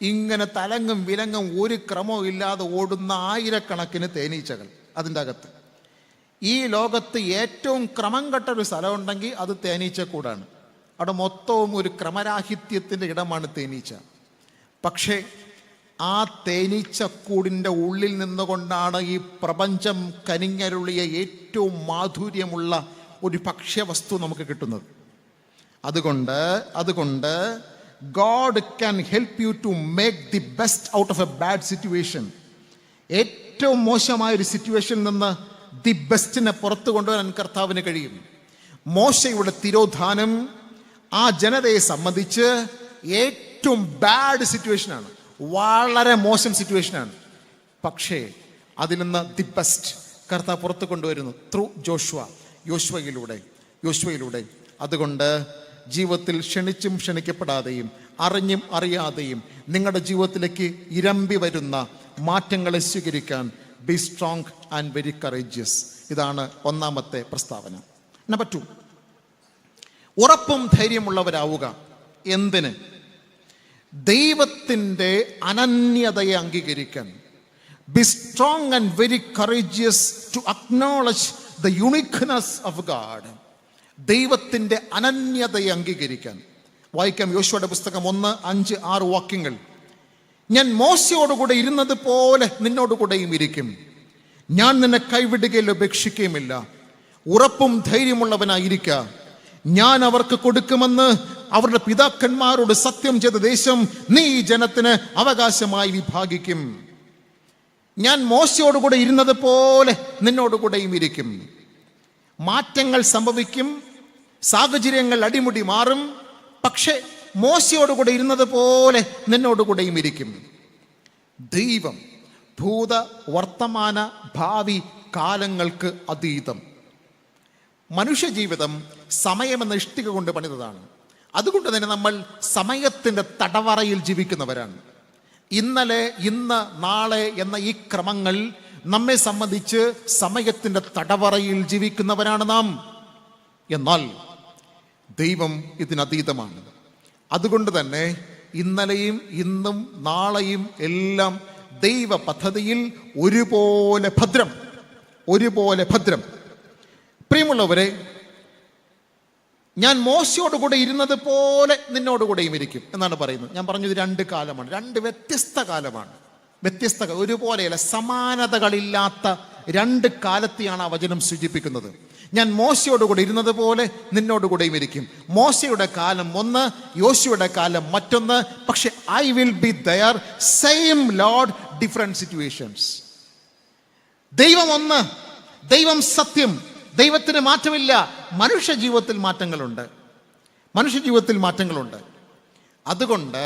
ഇങ്ങനെ തലങ്ങും വിലങ്ങും ഒരു ക്രമവും ഇല്ലാതെ ഓടുന്ന ആയിരക്കണക്കിന് തേനീച്ചകൾ അതിൻ്റെ അകത്ത്. ഈ ലോകത്ത് ഏറ്റവും ക്രമം കെട്ടൊരു സ്ഥലമുണ്ടെങ്കിൽ അത് തേനീച്ചക്കൂടാണ്. അവിടെ മൊത്തവും ഒരു ക്രമരാഹിത്യത്തിൻ്റെ ഇടമാണ് തേനീച്ച. പക്ഷേ ആ തേനീച്ചക്കൂടിൻ്റെ ഉള്ളിൽ നിന്നുകൊണ്ടാണ് ഈ പ്രപഞ്ചം കനിഞ്ഞരുളിയ ഏറ്റവും മാധുര്യമുള്ള ഒരു ഭക്ഷ്യവസ്തു നമുക്ക് കിട്ടുന്നത്. അതുകൊണ്ട് God can help you to make the best out of a bad situation. ഏറ്റവും മോശമായ ഒരു സിറ്റുവേഷനിൽ നിന്ന് ദി ബെസ്റ്റിനെ പുറത്തു കൊണ്ടുവരാൻ കർത്താവിന് കഴിയും. മോശയുടെ തിരോധാനം ആ ജനതയെ സംബന്ധിച്ച് ഏറ്റവും ബാഡ് സിറ്റുവേഷനാണ്, വളരെ മോശം സിറ്റുവേഷനാണ്. പക്ഷേ അതിൽ നിന്ന് ദി ബെസ്റ്റ് കർത്താവ് പുറത്തു കൊണ്ടുവരുന്നു ത്രൂ യോശുവയിലൂടെ. അതുകൊണ്ട് ജീവിതത്തിൽ ക്ഷണിച്ചും ക്ഷണിക്കപ്പെടാതെയും അറിഞ്ഞും അറിയാതെയും നിങ്ങളുടെ ജീവിതത്തിലേക്ക് ഇരമ്പി വരുന്ന മാറ്റങ്ങളെ സ്വീകരിക്കാൻ B strong and very courageous. ഇതാണ് ഒന്നാമത്തെ പ്രസ്താവന. നമ്പർ 2, ഉറപ്പും ധൈര്യമുള്ളവരാവുക. എന്തിന്? ദൈവത്തിൻ്റെ അനന്യതയെ അംഗീകരിക്കാൻ. Be strong and very courageous to acknowledge the uniqueness of God. ദൈവത്തിൻ്റെ അനന്യതയെ അംഗീകരിക്കാൻ. വായിക്കാം യോശുവയുടെ പുസ്തകം 1, 5, 6 വാക്യങ്ങൾ. ഞാൻ മോശയോടുകൂടെ ഇരുന്നത് പോലെ നിന്നോടുകൂടെയും ഇരിക്കും. ഞാൻ നിന്നെ കൈവിടുകയില്ല, ഉപേക്ഷിക്കുകയുമില്ല. ഉറപ്പും ധൈര്യമുള്ളവനായിരിക്കുക. ഞാൻ അവർക്ക് കൊടുക്കുമെന്ന് അവരുടെ പിതാക്കന്മാരോട് സത്യം ചെയ്ത ദേശം നീ ഈ ജനത്തിന് അവകാശമായി വിഭാഗിക്കും. ഞാൻ മോശയോടുകൂടെ ഇരുന്നത് പോലെ നിന്നോടുകൂടെയും ഇരിക്കും. മാറ്റങ്ങൾ സംഭവിക്കും, സാഹചര്യങ്ങൾ അടിമുടി മാറും. പക്ഷെ മോശയോടുകൂടെ ഇരുന്നത് പോലെ നിന്നോടുകൂടെയും ഇരിക്കും. ദൈവം ഭൂത, വർത്തമാന, ഭാവി കാലങ്ങൾക്ക് അതീതം. മനുഷ്യജീവിതം സമയമെന്ന ഇഷ്ടിക കൊണ്ട് പണിതതാണ്. അതുകൊണ്ട് തന്നെ നമ്മൾ സമയത്തിൻ്റെ തടവറയിൽ ജീവിക്കുന്നവരാണ്. ഇന്നലെ, ഇന്ന്, നാളെ എന്ന ഈ ക്രമങ്ങൾ നമ്മെ സംബന്ധിച്ച് സമയത്തിൻ്റെ തടവറയിൽ ജീവിക്കുന്നവരാണ് നാം. എന്നാൽ ദൈവം ഇതിനതീതമാണ്. അതുകൊണ്ട് തന്നെ ഇന്നലെയും ഇന്നും നാളെയും എല്ലാം ദൈവ പദ്ധതിയിൽ ഒരുപോലെ ഭദ്രം. പ്രിയമുള്ളവരെ, ഞാൻ മോശയോടുകൂടെ ഇരുന്നത് പോലെ നിന്നോടുകൂടെയും ഇരിക്കും എന്നാണ് പറയുന്നത്. ഞാൻ പറഞ്ഞു, ഇത് 2 കാലമാണ്, 2 വ്യത്യസ്ത കാലമാണ്. ഒരുപോലെയല്ല, സമാനതകളില്ലാത്ത 2 കാലത്തെയാണ് ആ വചനം സൂചിപ്പിക്കുന്നത്. ഞാൻ മോശയോടുകൂടെ ഇരുന്നത് പോലെ നിന്നോടുകൂടെയും ഇരിക്കും. മോശയുടെ കാലം ഒന്ന്, യോശുവയുടെ കാലം മറ്റൊന്ന്. പക്ഷെ I will be there, same Lord, different situations. ദൈവം ഒന്ന്, ദൈവം സത്യം, ദൈവത്തിന് മാറ്റമില്ല. മനുഷ്യ ജീവിതത്തിൽ മാറ്റങ്ങളുണ്ട്. അതുകൊണ്ട്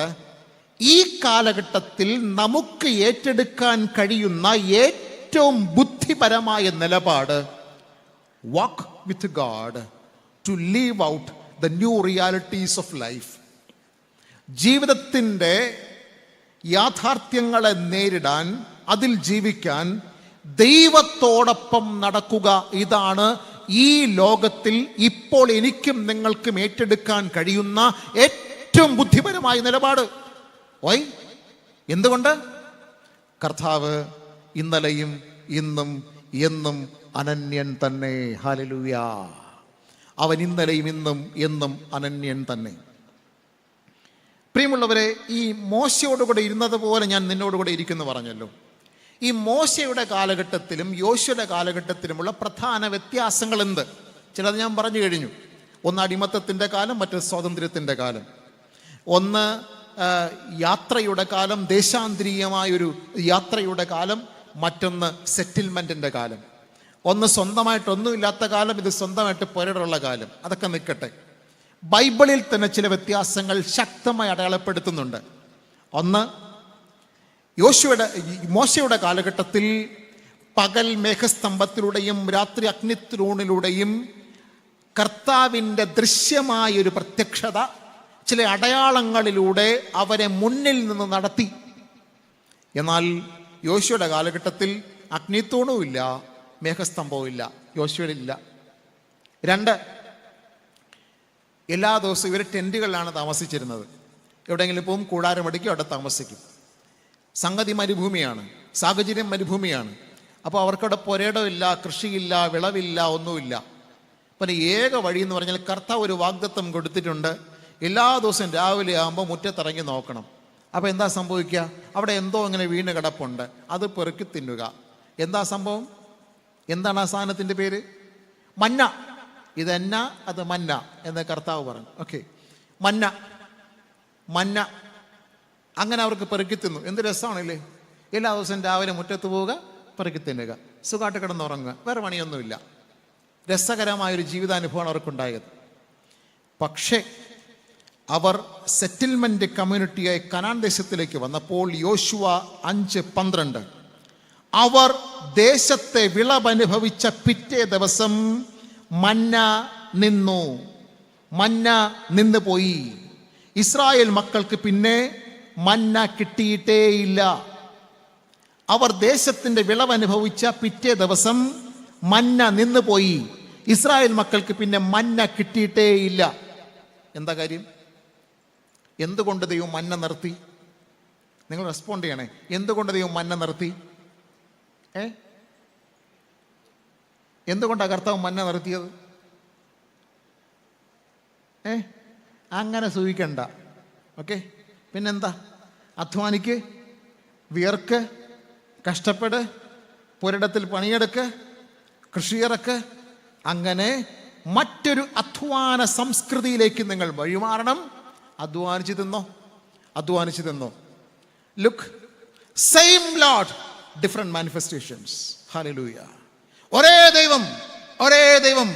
ഈ കാലഘട്ടത്തിൽ നമുക്ക് ഏറ്റെടുക്കാൻ കഴിയുന്ന ഏറ്റവും ബുദ്ധിപരമായ നിലപാട് walk with God to live out the new realities of life. ജീവിതത്തിൻ്റെ യാഥാർത്ഥ്യങ്ങളെ നേരിടാൻ, അതിൽ ജീവിക്കാൻ ദൈവത്തോടൊപ്പം നടക്കുക. ഇതാണ് ഈ ലോകത്തിൽ ഇപ്പോൾ എനിക്കും നിങ്ങൾക്കും ഏറ്റെടുക്കാൻ കഴിയുന്ന ഏറ്റവും ബുദ്ധിപരമായ നിലപാട്. എന്തുകൊണ്ട്? കർത്താവ് ഇന്നലെയും ഇന്നും എന്നും അനന്യൻ തന്നെ. ഹല്ലേലൂയ. അവൻ ഇന്നലെയും ഇന്നും എന്നും അനന്യൻ തന്നെ. പ്രിയമുള്ളവരെ, ഈ മോശയോടുകൂടെ ഇരുന്നത് പോലെ ഞാൻ നിന്നോടുകൂടെ ഇരിക്കുന്നു പറഞ്ഞല്ലോ. ഈ മോശയുടെ കാലഘട്ടത്തിലും യോശുവയുടെ കാലഘട്ടത്തിലുമുള്ള പ്രധാന വ്യത്യാസങ്ങൾ എന്ത്? ചിലത് ഞാൻ പറഞ്ഞു കഴിഞ്ഞു. ഒന്ന് അടിമത്തത്തിൻ്റെ കാലം, മറ്റൊരു സ്വാതന്ത്ര്യത്തിൻ്റെ കാലം. ഒന്ന് യാത്രയുടെ കാലം, ദേശാന്തരീയമായൊരു യാത്രയുടെ കാലം. മറ്റൊന്ന് സെറ്റിൽമെൻറ്റിൻ്റെ കാലം. ഒന്ന് സ്വന്തമായിട്ടൊന്നുമില്ലാത്ത കാലം, ഇത് സ്വന്തമായിട്ട് പുരടുള്ള കാലം. അതൊക്കെ നിൽക്കട്ടെ. ബൈബിളിൽ തന്നെ ചില വ്യത്യാസങ്ങൾ ശക്തമായി അടയാളപ്പെടുത്തുന്നുണ്ട്. ഒന്ന്, മോശയുടെ കാലഘട്ടത്തിൽ പകൽ മേഘസ്തംഭത്തിലൂടെയും രാത്രി അഗ്നിത്തൂണിലൂടെയും കർത്താവിൻ്റെ ദൃശ്യമായൊരു പ്രത്യക്ഷത ചില അടയാളങ്ങളിലൂടെ അവരെ മുന്നിൽ നിന്ന് നടത്തി. എന്നാൽ യോശുവയുടെ കാലഘട്ടത്തിൽ അഗ്നിത്തൂണുമില്ല, മേഘസ്തംഭവും ഇല്ല, യോശുവയിലില്ല. 2, എല്ലാ ദിവസവും ഇവർ ടെൻറ്റുകളിലാണ് താമസിച്ചിരുന്നത്. എവിടെയെങ്കിലും പോവും, കൂടാരമടിക്കും, അവിടെ താമസിക്കും. സംഗതി മരുഭൂമിയാണ്, സാഹചര്യം മരുഭൂമിയാണ്. അപ്പോൾ അവർക്കവിടെ പുരയിടമില്ല, കൃഷിയില്ല, വിളവില്ല, ഒന്നുമില്ല. പിന്നെ ഏക വഴി എന്ന് പറഞ്ഞാൽ കർത്താവ് ഒരു വാഗ്ദത്തം കൊടുത്തിട്ടുണ്ട്. എല്ലാ ദിവസവും രാവിലെ ആകുമ്പോൾ മുറ്റത്തിറങ്ങി നോക്കണം. അപ്പോൾ എന്താ സംഭവിക്കുക? അവിടെ എന്തോ ഇങ്ങനെ വീണ് കിടപ്പുണ്ട്, അത് പെറുക്കി തിന്നുക. എന്താ സംഭവം? എന്താണ് ആ സാധനത്തിൻ്റെ പേര്? മന്ന. ഇതെന്ന, അത് മന്ന എന്ന് കർത്താവ് പറഞ്ഞു. ഓക്കെ, മന്ന. അങ്ങനെ അവർക്ക് പെറുക്കി തിന്നു. എന്ത് രസമാണല്ലേ! എല്ലാ ദിവസവും രാവിലെ മുറ്റത്ത് പോവുക, പെറുക്കി തിന്നുക. സുഖമായിട്ട് കിടന്നുറങ്ങുക, വേറെ പണിയൊന്നുമില്ല. രസകരമായൊരു ജീവിതാനുഭവമാണ് അവർക്കുണ്ടായത്. പക്ഷേ അവർ സെറ്റിൽമെൻറ്റ് കമ്മ്യൂണിറ്റിയായി കനാൻ ദേശത്തിലേക്ക് വന്നപ്പോൾ യോശുവ 5:12 അവർ ദേശത്തെ വിളവനുഭവിച്ച പിറ്റേ ദിവസം മന്ന നിന്ന് പോയി. ഇസ്രായേൽ മക്കൾക്ക് പിന്നെ മന്ന കിട്ടിയിട്ടേയില്ല. അവർ ദേശത്തിൻ്റെ വിളവനുഭവിച്ച പിറ്റേ ദിവസം മന്ന നിന്ന് പോയി. ഇസ്രായേൽ മക്കൾക്ക് പിന്നെ മന്ന കിട്ടിയിട്ടേയില്ല. എന്താ കാര്യം? എന്തുകൊണ്ട് ദൈവം മന്ന നിർത്തി? നിങ്ങൾ റെസ്പോണ്ട് ചെയ്യണേ. എന്തുകൊണ്ട് ദൈവം മന്ന നിർത്തി? എന്തുകൊണ്ടാണ് കർത്താവ് മന്ന നിർത്തിയത്? അങ്ങനെ സൂഹിക്കണ്ട. ഓക്കെ, പിന്നെന്താ? അധ്വാനിക്ക്, വിയർക്ക്, കഷ്ടപ്പെട്, പുരടത്തിൽ പണിയെടുക്ക്, കൃഷിയിറക്ക്. അങ്ങനെ മറ്റൊരു അധ്വാന സംസ്കൃതിയിലേക്ക് നിങ്ങൾ വഴിമാറണം. അധ്വാനിച്ചു തിന്നോ. Look, same Lord, different manifestations. Hallelujah. ഒരേ ദൈവം.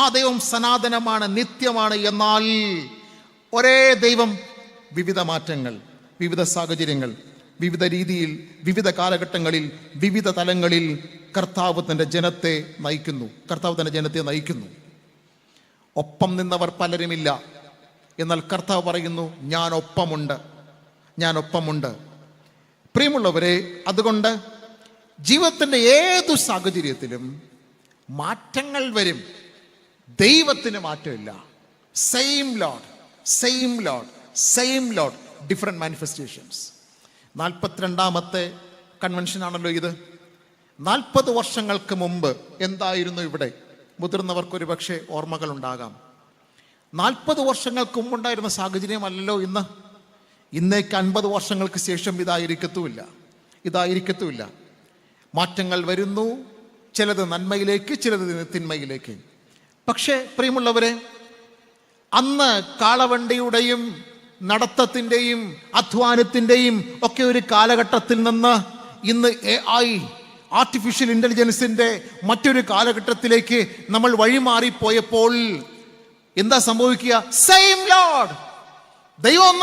ആ ദൈവം സനാതനമാണ്, നിത്യമാണ്. എന്നാൽ ഒരേ ദൈവം വിവിധ മാറ്റങ്ങൾ, വിവിധ സാഹചര്യങ്ങൾ, വിവിധ രീതിയിൽ, വിവിധ കാലഘട്ടങ്ങളിൽ, വിവിധ തലങ്ങളിൽ കർത്താവ് തൻ്റെ ജനത്തെ നയിക്കുന്നു. ഒപ്പം നിന്നവർ പലരുമില്ല. എന്നാൽ കർത്താവ് പറയുന്നു, ഞാൻ ഒപ്പമുണ്ട്. പ്രിയമുള്ളവരെ, അതുകൊണ്ട് ജീവിതത്തിൻ്റെ ഏതു സാഹചര്യത്തിലും മാറ്റങ്ങൾ വരും. ദൈവത്തിന് മാറ്റമില്ല. Same Lord, different manifestations. 42ാമത്തെ കൺവെൻഷനാണല്ലോ ഇത്. 40 വർഷങ്ങൾക്ക് മുമ്പ് എന്തായിരുന്നു ഇവിടെ? മുതിർന്നവർക്കൊരു പക്ഷേ ഓർമ്മകൾ ഉണ്ടാകാം. 40 വർഷങ്ങൾക്ക് മുമ്പുണ്ടായിരുന്ന സാഹചര്യമല്ലല്ലോ ഇന്ന്. ഇന്നേക്ക് 50 വർഷങ്ങൾക്ക് ശേഷം ഇതായിരിക്കത്തുമില്ല. മാറ്റങ്ങൾ വരുന്നു, ചിലത് നന്മയിലേക്ക്, ചിലത് തിന്മയിലേക്ക്. പക്ഷേ പ്രിയമുള്ളവരെ, അന്ന് കാളവണ്ടിയുടെയും നടത്തത്തിൻ്റെയും അധ്വാനത്തിൻ്റെയും ഒക്കെ ഒരു കാലഘട്ടത്തിൽ നിന്ന് ഇന്ന് AI, ആർട്ടിഫിഷ്യൽ ഇൻ്റലിജൻസിൻ്റെ മറ്റൊരു കാലഘട്ടത്തിലേക്ക് നമ്മൾ വഴിമാറിപ്പോയപ്പോൾ എന്താ സംഭവിക്കുക? സെയിം ലോർഡ്, ദൈവം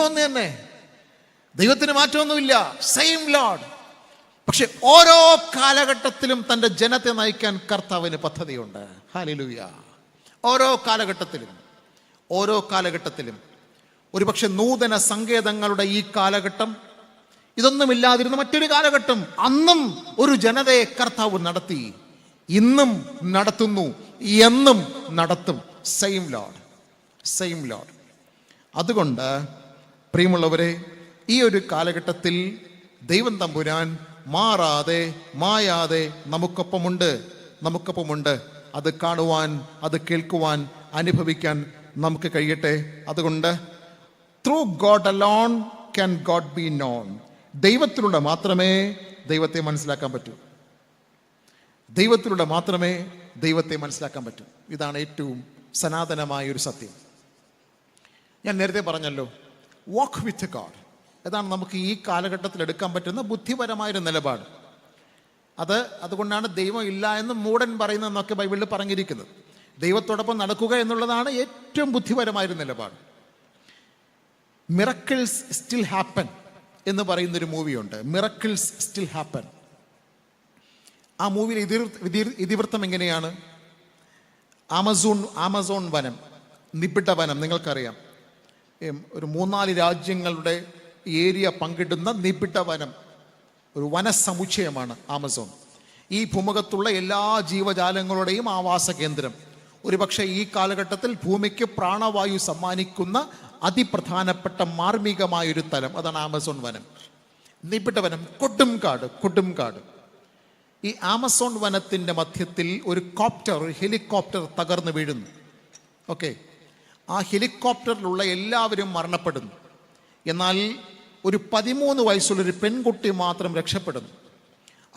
ഒന്ന് തന്നെ. ദൈവത്തിന് മാറ്റമൊന്നുമില്ല. Same Lord. പക്ഷെ ഓരോ കാലഘട്ടത്തിലും തൻ്റെ ജനത്തെ നയിക്കാൻ കർത്താവിന് പദ്ധതിയുണ്ട്. ഹല്ലേലൂയ. ഓരോ കാലഘട്ടത്തിലും ഒരുപക്ഷെ നൂതന സങ്കേതങ്ങളുടെ ഈ കാലഘട്ടം, ഇതൊന്നുമില്ലാതിരുന്ന മറ്റൊരു കാലഘട്ടം. അന്നും ഒരു ജനതയെ കർത്താവ് നടത്തി, ഇന്നും നടത്തുന്നു, എന്നും നടത്തും. Same Lord. അതുകൊണ്ട് പ്രിയമുള്ളവരെ, ഈ ഒരു കാലഘട്ടത്തിൽ ദൈവം തമ്പുരാൻ മായാതെ നമുക്കൊപ്പമുണ്ട്. അത് കാണുവാൻ, അത് കേൾക്കുവാൻ, അനുഭവിക്കാൻ നമുക്ക് കഴിയട്ടെ. അതുകൊണ്ട് through God alone can God be known. ദൈവത്തിലൂടെ മാത്രമേ ദൈവത്തെ മനസ്സിലാക്കാൻ പറ്റൂ. ഇതാണ് ഏറ്റവും സനാതനമായ ഒരു സത്യം. ഞാൻ നേരത്തെ പറഞ്ഞല്ലോ, വാക്ക് വിത്ത് ഗോഡ്. അതാണ് നമുക്ക് ഈ കാലഘട്ടത്തിൽ എടുക്കാൻ പറ്റുന്ന ബുദ്ധിപരമായൊരു നിലപാട്. അതുകൊണ്ടാണ് ദൈവം ഇല്ല എന്ന് മൂടൻ പറയുന്നതെന്നൊക്കെ ബൈബിളിൽ പറഞ്ഞിരിക്കുന്നത്. ദൈവത്തോടൊപ്പം നടക്കുക എന്നുള്ളതാണ് ഏറ്റവും ബുദ്ധിപരമായൊരു നിലപാട്. മിറക്കിൾസ് സ്റ്റിൽ ഹാപ്പൻ എന്ന് പറയുന്നൊരു മൂവിയുണ്ട്. Miracles still happen. ആ മൂവിയിൽ ഇതിവൃത്തം എങ്ങനെയാണ്? ആമസോൺ വനം, നിബിഡ വനം, നിങ്ങൾക്കറിയാം. ഒരു 3-4 രാജ്യങ്ങളുടെ ഏരിയ പങ്കിടുന്ന നിബിഡ വനം, ഒരു വനസമുച്ചയമാണ് ആമസോൺ. ഈ ഭൂമുഖത്തുള്ള എല്ലാ ജീവജാലങ്ങളുടെയും ആവാസ കേന്ദ്രം. ഒരുപക്ഷെ ഈ കാലഘട്ടത്തിൽ ഭൂമിക്ക് പ്രാണവായു സമ്മാനിക്കുന്ന അതിപ്രധാനപ്പെട്ട മാർമികമായൊരു തലം, അതാണ് ആമസോൺ വനം. നിബിഡ വനം, കൊടുംകാട്. ഈ ആമസോൺ വനത്തിൻ്റെ മധ്യത്തിൽ ഒരു ഹെലികോപ്റ്റർ തകർന്നു വീഴുന്നു. ഓക്കെ, ആ ഹെലികോപ്റ്ററിലുള്ള എല്ലാവരും മരണപ്പെടുന്നു. എന്നാൽ ഒരു 13 വയസ്സുള്ളൊരു പെൺകുട്ടി മാത്രം രക്ഷപ്പെടുന്നു.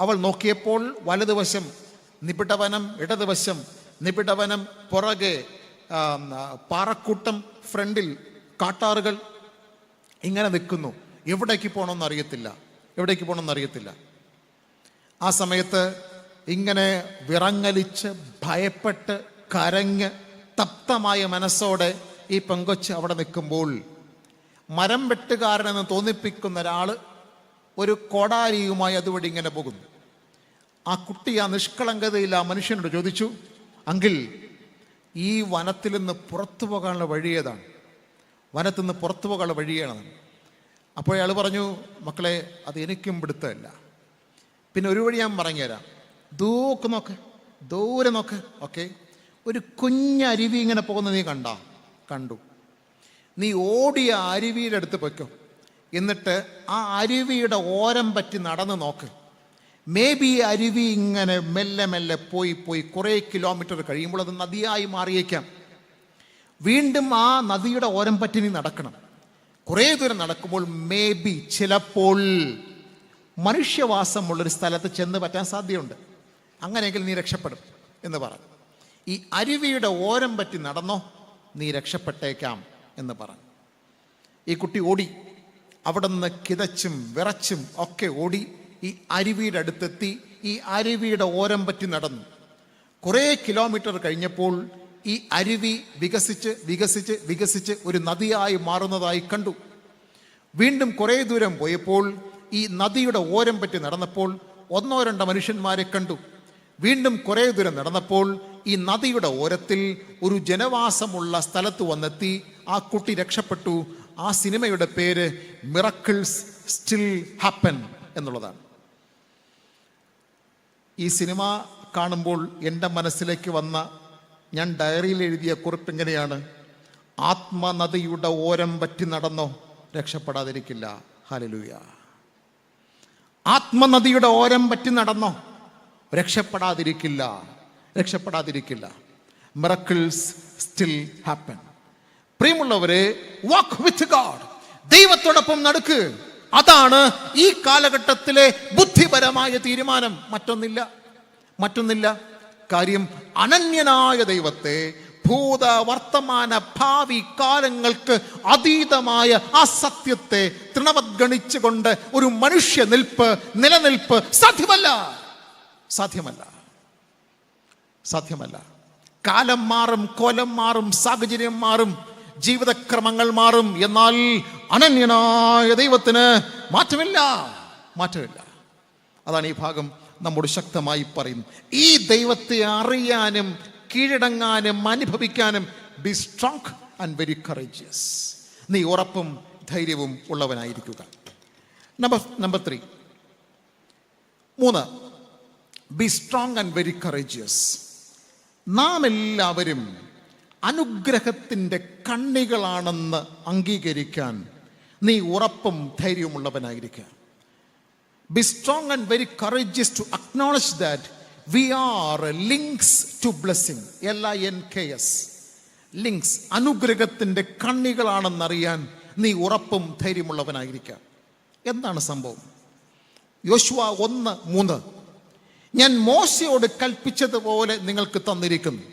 അവൾ നോക്കിയപ്പോൾ വലതുവശം നിബിഡവനം, ഇടതുവശം നിബിഡവനം, പുറകെ പാറക്കൂട്ടം, ഫ്രണ്ടിൽ കാട്ടാറുകൾ ഇങ്ങനെ നിൽക്കുന്നു. എവിടേക്ക് പോകണമെന്ന് അറിയത്തില്ല. ആ സമയത്ത് ഇങ്ങനെ വിറങ്ങലിച്ച് ഭയപ്പെട്ട് കരഞ്ഞ് തപ്തമായ മനസ്സോടെ ഈ പെങ്കൊച്ച് അവിടെ നിൽക്കുമ്പോൾ മരം വെട്ടുകാരനെന്ന് തോന്നിപ്പിക്കുന്ന ഒരാൾ ഒരു കോടാലിയുമായി അതുവഴി ഇങ്ങനെ പോകുന്നു. ആ കുട്ടി ആ നിഷ്കളങ്കതയിൽ ആ മനുഷ്യനോട് ചോദിച്ചു, അങ്കിൾ, ഈ വനത്തിൽ നിന്ന് പുറത്തു പോകാനുള്ള വഴി ഏതാണ്? വനത്തിൽ നിന്ന് പുറത്തു പോകാനുള്ള വഴി ഏതാണ്? അപ്പോൾ അയാൾ പറഞ്ഞു, മക്കളെ, അത് എനിക്കും പിടുത്തമില്ല. പിന്നെ ഒരു വഴി ഞാൻ പറഞ്ഞുതരാം. നോക്ക്, ദൂരെ നോക്ക്. ഓക്കെ, ഒരു കുഞ്ഞരുവി ഇങ്ങനെ പോകുന്നത് നീ കണ്ടു. നീ ഓടിയ അരുവിയുടെ അടുത്ത് പൊയ്ക്കോ. എന്നിട്ട് ആ അരുവിയുടെ ഓരം പറ്റി നടന്ന് നോക്ക്. മേ ബി അരുവി ഇങ്ങനെ മെല്ലെ മെല്ലെ പോയി കുറേ കിലോമീറ്റർ കഴിയുമ്പോൾ അത് നദിയായി മാറിയേക്കാം. വീണ്ടും ആ നദിയുടെ ഓരം പറ്റി നീ നടക്കണം. കുറേ ദൂരം നടക്കുമ്പോൾ മേ ബി ചിലപ്പോൾ മനുഷ്യവാസമുള്ളൊരു സ്ഥലത്ത് ചെന്ന് പറ്റാൻ സാധ്യതയുണ്ട്. അങ്ങനെയെങ്കിൽ നീ രക്ഷപ്പെടും എന്ന് പറഞ്ഞു. ഈ അരുവിയുടെ ഓരം പറ്റി നടന്നോ, നീ രക്ഷപ്പെട്ടേക്കാം എന്ന് പറഞ്ഞു. ഈ കുട്ടി ഓടി. അവിടെ നിന്ന് കിതച്ചും വിറച്ചും ഒക്കെ ഓടി ഈ അരുവിയുടെ അടുത്തെത്തി. ഈ അരുവിയുടെ ഓരം പറ്റി നടന്നു. കുറേ കിലോമീറ്റർ കഴിഞ്ഞപ്പോൾ ഈ അരുവി വികസിച്ച് ഒരു നദിയായി മാറുന്നതായി കണ്ടു. വീണ്ടും കുറേ ദൂരം പോയപ്പോൾ ഈ നദിയുടെ ഓരം പറ്റി നടന്നപ്പോൾ 1-2 മനുഷ്യന്മാരെ കണ്ടു. വീണ്ടും കുറേ ദൂരം നടന്നപ്പോൾ ഈ നദിയുടെ ഓരത്തിൽ ഒരു ജനവാസമുള്ള സ്ഥലത്ത് വന്നെത്തി. ആ കുട്ടി രക്ഷപ്പെട്ടു. ആ സിനിമയുടെ പേര് മിറക്കിൾസ് സ്റ്റിൽ ഹാപ്പൻ എന്നുള്ളതാണ്. ഈ സിനിമ കാണുമ്പോൾ എൻ്റെ മനസ്സിലേക്ക് വന്ന, ഞാൻ ഡയറിയിൽ എഴുതിയ കുറിപ്പ് ഇങ്ങനെയാണ്: ആത്മനദിയുടെ ഓരം പറ്റി നടന്നോ, രക്ഷപ്പെടാതിരിക്കില്ല. ഹല്ലേലൂയ. ആത്മനദിയുടെ ഓരം പറ്റി നടന്നോ, രക്ഷപ്പെടാതിരിക്കില്ല. Miracles still happen. പ്രിയമുള്ളവരെ, വാക്ക് വിത്ത് ഗോഡ്, ദൈവത്തോടൊപ്പം നടക്ക്. അതാണ് ഈ കാലഘട്ടത്തിലെ ബുദ്ധിപരമായ തീരുമാനം. മറ്റൊന്നില്ല. കാര്യം, അനന്യനായ ദൈവത്തെ, ഭൂത വർത്തമാന ഭാവി കാലങ്ങൾക്ക് അതീതമായ ആ സത്യത്തെ തൃണവദ്ഗണിച്ചുകൊണ്ട് ഒരു മനുഷ്യ നിലനിൽപ്പ് സാധ്യമല്ല. കാലം മാറും, കോലം മാറും, സാഹചര്യം മാറും, ജീവിതക്രമങ്ങൾ മാറും. എന്നാൽ അനന്യനായ ദൈവത്തിന് മാറ്റമില്ല. അതാണ് ഈ ഭാഗം നമ്മോട് ശക്തമായി പറയുന്നു. ഈ ദൈവത്തെ അറിയാനും കീഴടങ്ങാനും അനുഭവിക്കാനും be strong and very courageous. നീ ഉറപ്പും ധൈര്യവും ഉള്ളവനായിരിക്കുക. Number 3, be strong and very courageous. നാം എല്ലാവരും അനുഗ്രഹത്തിൻ്റെ കണ്ണികളാണെന്ന് അംഗീകരിക്കാൻ നീ ഉറപ്പും ധൈര്യമുള്ളവനായിരിക്കുക. Be strong and very courageous to acknowledge that we are links to blessing. LINKS, links, അനുഗ്രഹത്തിൻ്റെ കണ്ണികളാണെന്നറിയാൻ നീ ഉറപ്പും ധൈര്യമുള്ളവനായിരിക്കുക. എന്താണ് സംഭവം? യോശുവ 1:3, ഞാൻ മോശയോട് കൽപ്പിച്ചതുപോലെ നിങ്ങൾക്ക് തന്നിരിക്കുന്നു.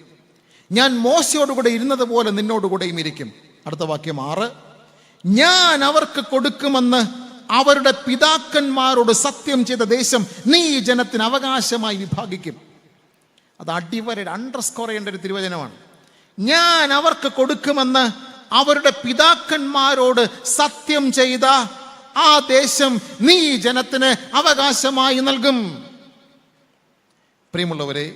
ഞാൻ മോശയോടുകൂടെ ഇരുന്നതുപോലെ നിന്നോടുകൂടെയും ഇരിക്കും. അടുത്ത വാക്യം 6, ഞാൻ അവർക്ക് കൊടുക്കുമെന്ന് അവരുടെ പിതാക്കന്മാരോട് സത്യം ചെയ്ത ദേശം നീ ഈ ജനത്തിന് അവകാശമായി വിഭാഗിക്കും. അത് അടിവരെ അണ്ടർസ്കോർ ചെയ്യേണ്ട ഒരു തിരുവചനമാണ്. ഞാൻ അവർക്ക് കൊടുക്കുമെന്ന് അവരുടെ പിതാക്കന്മാരോട് സത്യം ചെയ്ത ആ ദേശം നീ ഈ ജനത്തിന് അവകാശമായി നൽകും. പ്രിയമുള്ളവരെ,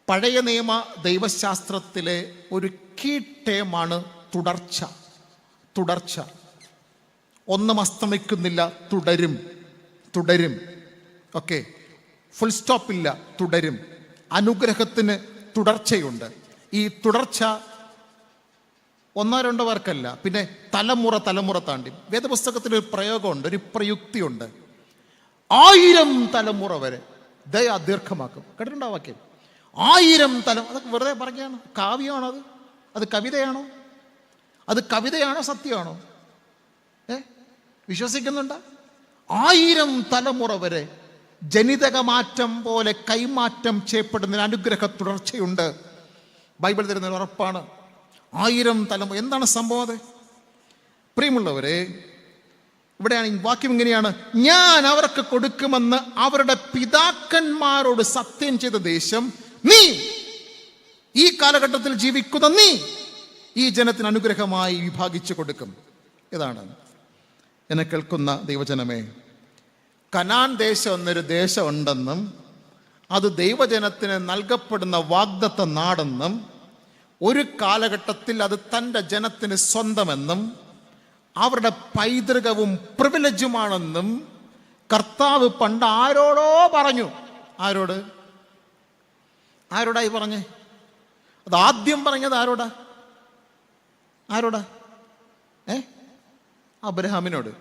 പഴയ നിയമ ദൈവശാസ്ത്രത്തിലെ ഒരു കീ ടേമാണ് തുടർച്ച. ഒന്നും അസ്തമിക്കുന്നില്ല, തുടരും. ഓക്കെ, ഫുൾ സ്റ്റോപ്പില്ല, തുടരും. അനുഗ്രഹത്തിന് തുടർച്ചയുണ്ട്. ഈ തുടർച്ച 1-2 പേർക്കല്ല, പിന്നെ തലമുറ താണ്ടി. വേദപുസ്തകത്തിൽ ഒരു പ്രയോഗമുണ്ട്, ഒരു പ്രയുക്തിയുണ്ട്. 1000 തലമുറ വരെ ദീർഘമാക്കും. കേട്ടിട്ടുണ്ടോ വാക്യം? 1000 തലമുറ. അതൊക്കെ വെറുതെ പറയുകയാണ്. കാവ്യമാണോ അത് കവിതയാണോ? അത് കവിതയാണോ സത്യമാണോ? വിശ്വസിക്കുന്നുണ്ട്? 1000 തലമുറ വരെ ജനിതക മാറ്റം പോലെ കൈമാറ്റം ചെയ്യപ്പെടുന്ന അനുഗ്രഹ തുടർച്ചയുണ്ട്. ബൈബിൾ തരുന്ന ഉറപ്പാണ്. 1000 തലമുറ. എന്താണ് സംഭവം? അത് പ്രിയമുള്ളവരെ, ഇവിടെയാണ് ഈ വാക്യം ഇങ്ങനെയാണ്: ഞാൻ അവർക്ക് കൊടുക്കുമെന്ന് അവരുടെ പിതാക്കന്മാരോട് സത്യം ചെയ്ത ദേശം നീ, ഈ കാലഘട്ടത്തിൽ ജീവിക്കുന്ന നീ, ഈ ജനത്തിന് അനുഗ്രഹമായി വിഭാഗിച്ചു കൊടുക്കും. ഇതാണ് എന്നെ കേൾക്കുന്ന ദൈവജനമേ, കനാൻ ദേശം എന്നൊരു ദേശം ഉണ്ടെന്നും അത് ദൈവജനത്തിന് നൽകപ്പെടുന്ന വാഗ്ദത്ത നാടെന്നും ഒരു കാലഘട്ടത്തിൽ അത് തൻ്റെ ജനത്തിന് സ്വന്തമെന്നും അവരുടെ പൈതൃകവും പ്രിവിലേജുമാണെന്നും കർത്താവ് പണ്ട് ആരോടോ പറഞ്ഞു. ആരോടായി പറഞ്ഞേ? അത് ആദ്യം പറഞ്ഞത് ആരോടാ? അബ്രഹാമിനോട്.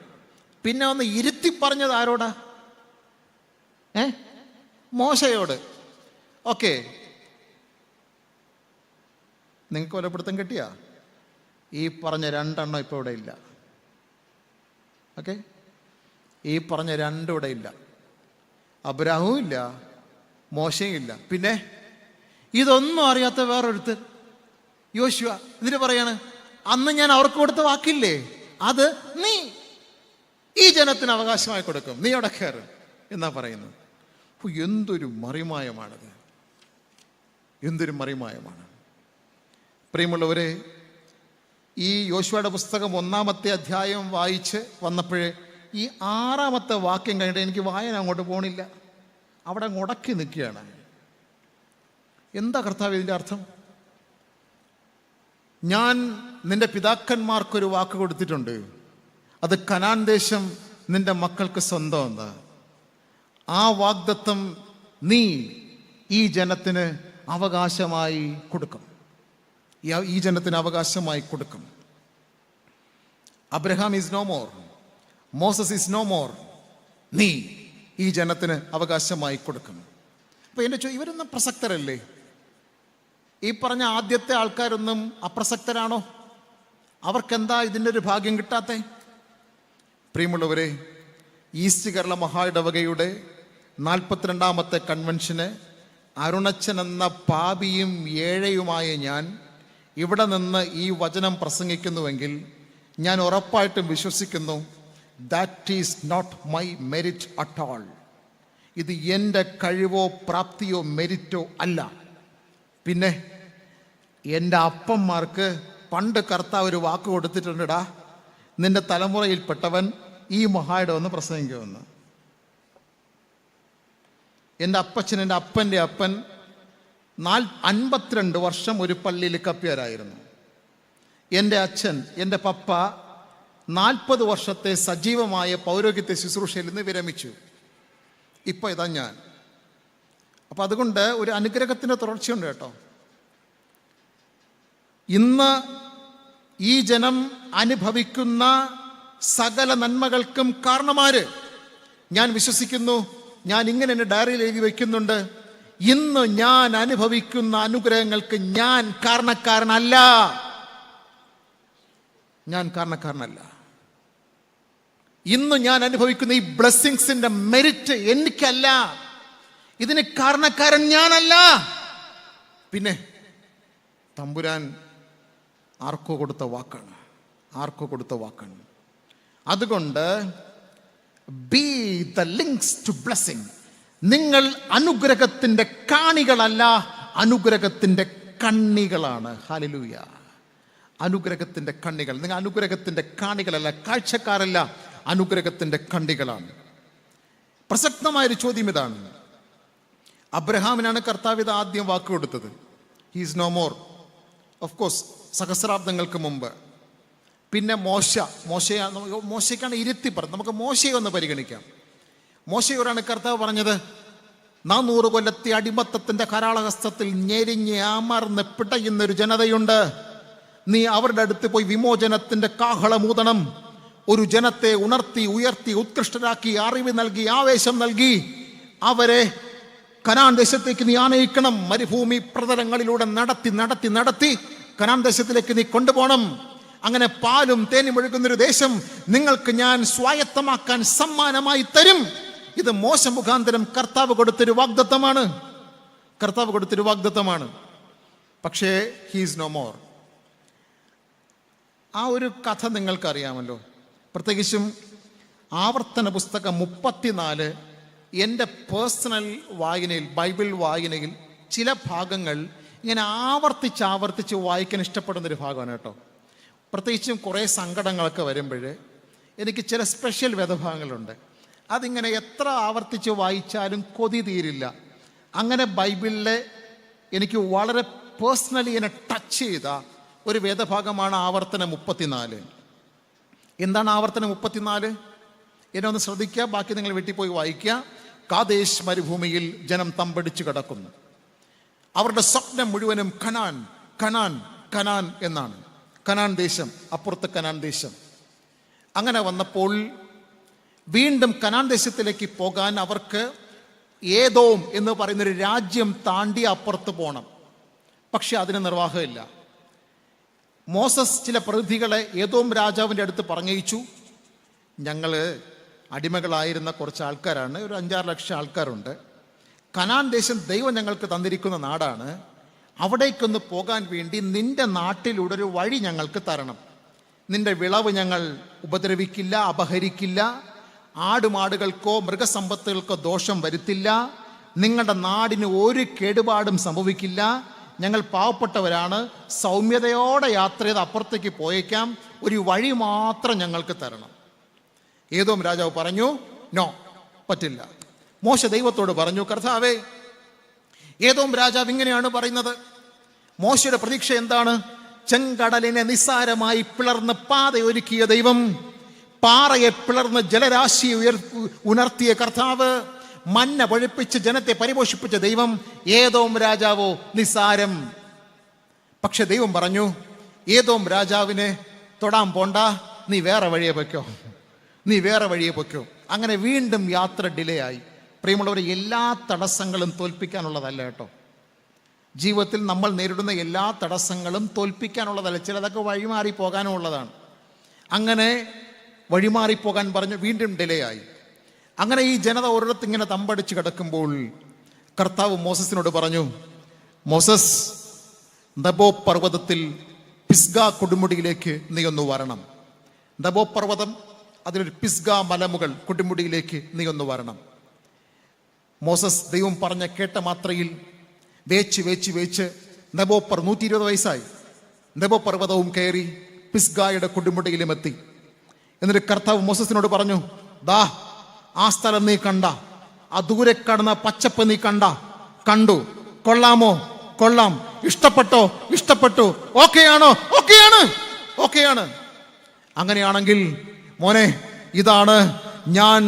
പിന്നെ ഒന്ന് ഇരുത്തി പറഞ്ഞത് ആരോടാ? മോശയോട്. ഓക്കെ, നിങ്ങൾക്ക് കൊലപ്പെടുത്തം കിട്ടിയ ഈ പറഞ്ഞ രണ്ടെണ്ണം ഇപ്പോൾ ഇവിടെ ഇല്ല. ഓക്കെ, ഈ പറഞ്ഞ രണ്ടും ഇവിടെ ഇല്ല. അബ്രാഹവും ഇല്ല, മോശയും ഇല്ല. പിന്നെ ഇതൊന്നും അറിയാത്ത വേറൊരുത്തർ യോശുവ എന്നിട്ട് പറയാണ്, അന്ന് ഞാൻ അവർക്ക് കൊടുത്ത വാക്കില്ലേ, അത് നീ ഈ ജനത്തിന് അവകാശമായി കൊടുക്കും, നീ അവിടെ കയറ് എന്നാ പറയുന്നത്. എന്തൊരു മറിമായമാണത്, എന്തൊരു മറിമായമാണ്. പ്രിയമുള്ളവരെ, ഈ യോശുവയുടെ പുസ്തകം 1-ാമത്തെ അധ്യായം വായിച്ച് വന്നപ്പോഴേ ഈ 6-ാമത്തെ വാക്യം കഴിഞ്ഞിട്ട് എനിക്ക് വായന അങ്ങോട്ട് പോണില്ല, അവിടെ മുടക്കി നിൽക്കുകയാണ്. എന്താ കർത്താവ് ഇതിൻ്റെ അർത്ഥം? ഞാൻ നിന്റെ പിതാക്കന്മാർക്കൊരു വാക്ക് കൊടുത്തിട്ടുണ്ട്, അത് കനാൻ ദേശം നിന്റെ മക്കൾക്ക് സ്വന്തമെന്ന്. ആ വാഗ്ദത്തം നീ ഈ ജനത്തിന് അവകാശമായി കൊടുക്കും, ഈ ജനത്തിന് അവകാശമായി കൊടുക്കും. Abraham is no more, Moses is no more, നീ ഈ ജനത്തിന് അവകാശമായി കൊടുക്കും. അപ്പൊ എന്റെ ഇവരൊന്നും പ്രസക്തരല്ലേ? ഈ പറഞ്ഞ ആദ്യത്തെ ആൾക്കാരൊന്നും അപ്രസക്തരാണോ? അവർക്കെന്താ ഇതിൻ്റെ ഒരു ഭാഗ്യം കിട്ടാത്തെ? പ്രിയമുള്ളവരെ, ഈസ്റ്റ് കേരള മഹായിടവകയുടെ 42-ാമത്തെ കൺവെൻഷന് അരുണച്ചൻ എന്ന പാപിയും ഏഴയുമായ ഞാൻ ഇവിടെ നിന്ന് ഈ വചനം പ്രസംഗിക്കുന്നുവെങ്കിൽ ഞാൻ ഉറപ്പായിട്ടും വിശ്വസിക്കുന്നു, that is not my merit at all. ഇത് എൻ്റെ കഴിവോ പ്രാപ്തിയോ മെരിറ്റോ അല്ല. പിന്നെ എൻ്റെ അപ്പന്മാർക്ക് പണ്ട് കർത്താവ് ഒരു വാക്ക് കൊടുത്തിട്ടുണ്ടടാ, നിന്റെ തലമുറയിൽപ്പെട്ടവൻ ഈ മഹായിടവെന്ന് പ്രസംഗിക്കുമെന്ന്. എൻ്റെ അപ്പച്ചൻ, എൻ്റെ അപ്പൻ്റെ അപ്പൻ 52 വർഷം ഒരു പള്ളിയിൽ കപ്പ്യാരായിരുന്നു. എൻ്റെ അച്ഛൻ, എൻ്റെ പപ്പ 40 വർഷത്തെ സജീവമായ പൗരോഹിത്യ ശുശ്രൂഷയിൽ നിന്ന് വിരമിച്ചു. ഇപ്പോൾ ഇതാ ഞാൻ. അപ്പം അതുകൊണ്ട് ഒരു അനുഗ്രഹത്തിൻ്റെ തുടർച്ചയുണ്ട് കേട്ടോ. ഇന്ന് ഈ ജനം അനുഭവിക്കുന്ന സകല നന്മകൾക്കും കാരണമാര്? ഞാൻ വിശ്വസിക്കുന്നു, ഞാൻ ഇങ്ങനെ എൻ്റെ ഡയറിയിൽ എഴുതി വയ്ക്കുന്നുണ്ട്, ഇന്ന് ഞാൻ അനുഭവിക്കുന്ന അനുഗ്രഹങ്ങൾക്ക് ഞാൻ കാരണക്കാരനല്ല. ഇന്ന് ഞാൻ അനുഭവിക്കുന്ന ഈ ബ്ലെസ്സിങ്സിന്റെ മെരിറ്റ് എനിക്കല്ല, ഇതിന് കാരണക്കാരൻ ഞാനല്ല. പിന്നെ തമ്പുരാൻ ആർക്കോ കൊടുത്ത വാക്കാണ്. അതുകൊണ്ട് be the links to blessing. നിങ്ങൾ അനുഗ്രഹത്തിന്റെ കാണികളല്ല, അനുഗ്രഹത്തിന്റെ കണ്ണികളാണ്. ഹല്ലേലൂയ. അനുഗ്രഹത്തിന്റെ കണ്ണികൾ. നിങ്ങൾ അനുഗ്രഹത്തിന്റെ കാണികളല്ല, കാഴ്ചക്കാരല്ല, അനുഗ്രഹത്തിന്റെ കണ്ണികളാണ്. പ്രസക്തമായൊരു ചോദ്യം ഇതാണ്. അബ്രഹാമിനാണ് കർത്താവ് ഇത് ആദ്യം വാക്ക് കൊടുത്തത്. He is no more, of course, സഹസ്രാബ്ദങ്ങൾക്ക് മുമ്പ്. പിന്നെ മോശയ്ക്കാണ് ഇരുത്തി പറഞ്ഞത്. നമുക്ക് മോശയെ ഒന്ന് പരിഗണിക്കാം. മോശയോടാണ് കർത്താവ് പറഞ്ഞത്, 400 കൊല്ലത്തെ അടിമത്തത്തിന്റെ കരാളഹസ്തത്തിൽ ഞെരിഞ്ഞ് അമർന്ന് പിടയുന്നൊരു ജനതയുണ്ട്, നീ അവരുടെ അടുത്ത് പോയി വിമോചനത്തിന്റെ കാഹളമൂതണം. ഒരു ജനത്തെ ഉണർത്തി ഉയർത്തി ഉത്കൃഷ്ടരാക്കി അറിവ് നൽകി ആവേശം നൽകി അവരെ കനാൻ ദേശത്തേക്ക് നീ ആനയിക്കണം. മരുഭൂമി പ്രതലങ്ങളിലൂടെ നടത്തി കനാൻ ദേശത്തിലേക്ക് നീ കൊണ്ടുപോകണം. അങ്ങനെ പാലും തേനും ഒഴുകുന്നൊരു ദേശം നിങ്ങൾക്ക് ഞാൻ സ്വായത്തമാക്കാൻ സമ്മാനമായി തരും. ഇത് മോശ മുഖാന്തരം കർത്താവ് കൊടുത്തൊരു വാഗ്ദത്തമാണ്. പക്ഷേ ഹി ഈസ് നോ മോർ. ആ ഒരു കഥ നിങ്ങൾക്കറിയാമല്ലോ. പ്രത്യേകിച്ചും ആവർത്തന പുസ്തകം 34 എൻ്റെ പേഴ്സണൽ വായനയിൽ, ബൈബിൾ വായനയിൽ ചില ഭാഗങ്ങൾ ഇങ്ങനെ ആവർത്തിച്ച് വായിക്കാൻ ഇഷ്ടപ്പെടുന്നൊരു ഭാഗമാണ് കേട്ടോ. പ്രത്യേകിച്ചും കുറേ സങ്കടങ്ങളൊക്കെ വരുമ്പോൾ എനിക്ക് ചില സ്പെഷ്യൽ വേദഭാഗങ്ങളുണ്ട്. അതിങ്ങനെ എത്ര ആവർത്തിച്ച് വായിച്ചാലും കൊതി തീരില്ല. അങ്ങനെ ബൈബിളിലെ എനിക്ക് വളരെ പേഴ്സണലി എന്നെ ടച്ച് ചെയ്ത ഒരു വേദഭാഗമാണ് ആവർത്തനം 34. എന്താണ് ആവർത്തനം 34? എന്നെ ഒന്ന് ശ്രദ്ധിക്കുക, ബാക്കി നിങ്ങൾ വീട്ടിൽ പോയി വായിക്കുക. കാദേശ് മരുഭൂമിയിൽ ജനം തമ്പടിച്ചു കിടക്കുന്നു. അവരുടെ സ്വപ്നം മുഴുവനും കനാൻ കനാൻ കനാൻ എന്നാണ്. കനാൻ ദേശം, അപ്പുറത്ത് കനാൻ ദേശം. അങ്ങനെ വന്നപ്പോൾ വീണ്ടും കനാൻ ദേശത്തിലേക്ക് പോകാൻ അവർക്ക് ഏദോം എന്ന് പറയുന്നൊരു രാജ്യം താണ്ടി അപ്പുറത്ത് പോകണം. പക്ഷെ അതിന് നിർവാഹമില്ല. മോസസ് ചില പ്രതിനിധികളെ ഏദോം രാജാവിൻ്റെ അടുത്ത് പറഞ്ഞയച്ചു. ഞങ്ങൾ അടിമകളായിരുന്ന കുറച്ച് ആൾക്കാരാണ്, ഒരു 5-6 ലക്ഷം ആൾക്കാരുണ്ട്. കനാൻ ദേശം ദൈവം ഞങ്ങൾക്ക് തന്നിരിക്കുന്ന നാടാണ്. അവിടേക്കൊന്ന് പോകാൻ വേണ്ടി നിന്റെ നാട്ടിലൂടെ ഒരു വഴി ഞങ്ങൾക്ക് തരണം. നിന്റെ വിളവ് ഞങ്ങൾ ഉപദ്രവിക്കില്ല, അപഹരിക്കില്ല, ആടുമാടുകൾക്കോ മൃഗസമ്പത്തുകൾക്കോ ദോഷം വരുത്തില്ല, നിങ്ങളുടെ നാടിന് ഒരു കേടുപാടും സംഭവിക്കില്ല, ഞങ്ങൾ പാവപ്പെട്ടവരാണ്, സൗമ്യതയോടെ യാത്ര ചെയ്ത് അപ്പുറത്തേക്ക് പോയേക്കാം, ഒരു വഴി മാത്രം ഞങ്ങൾക്ക് തരണം. ഏദോം രാജാവ് പറഞ്ഞു, നോ, പറ്റില്ല. മോശ ദൈവത്തോട് പറഞ്ഞു, കർത്താവേ, ഏദോം രാജാവ് ഇങ്ങനെയാണ് പറയുന്നത്. മോശയുടെ പ്രതീക്ഷ എന്താണ്? ചെങ്കടലിനെ നിസ്സാരമായി പിളർന്ന് പാതയൊരുക്കിയ ദൈവം, പാറയെ പിളർന്ന് ജലരാശിയെ ഉണർത്തിയ കർത്താവ്, മഞ്ഞ പൊഴിപ്പിച്ച് ജനത്തെ പരിപോഷിപ്പിച്ച ദൈവം, ഏദോം രാജാവോ നിസ്സാരം. പക്ഷെ ദൈവം പറഞ്ഞു, ഏദോം രാജാവിനെ തൊടാൻ പോണ്ട, നീ വേറെ വഴിയെ പൊയ്ക്കോ. അങ്ങനെ വീണ്ടും യാത്ര ഡിലേ ആയി. പ്രിയമുള്ളവരെ, എല്ലാ തടസ്സങ്ങളും തോൽപ്പിക്കാനുള്ളതല്ല കേട്ടോ. ജീവിതത്തിൽ നമ്മൾ നേരിടുന്ന എല്ലാ തടസ്സങ്ങളും തോൽപ്പിക്കാനുള്ളതല്ല, ചിലതൊക്കെ വഴിമാറി പോകാനുള്ളതാണ്. അങ്ങനെ വഴിമാറിപ്പോകാൻ പറഞ്ഞു, വീണ്ടും ഡിലേ ആയി. അങ്ങനെ ഈ ജനത ഒരിടത്ത് ഇങ്ങനെ തമ്പടിച്ച് കിടക്കുമ്പോൾ കർത്താവ് മോസസിനോട് പറഞ്ഞു, മോസസ്, നബോ പർവ്വതത്തിൽ പിസ്ഗ കൊടുമുടിയിലേക്ക് നീ ഒന്ന് വരണം. നബോ പർവ്വതം, അതിലൊരു പിസ്ഗ മലമുകൾ, കൊടുമുടിയിലേക്ക് നീ ഒന്ന് വരണം. മോസസ് ദൈവം പറഞ്ഞ കേട്ട മാത്രയിൽ വേച്ച് നെബോപ്പർ 120 വയസ്സായി. നെബോ പർവ്വതവും കയറി പിസ്ഗായുടെ കൊടുമുടിയിലും എത്തി. എന്നിട്ട് കർത്താവ് മോസസിനോട് പറഞ്ഞു, ദാ ആ സ്ഥലം നീ കണ്ട, ആ ദൂരെ കാണുന്ന പച്ചപ്പ് നീ കണ്ടു, കൊള്ളാമോ? കൊള്ളാം. ഇഷ്ടപ്പെട്ടു. ഓക്കെയാണ്. അങ്ങനെയാണെങ്കിൽ മോനെ, ഇതാണ് ഞാൻ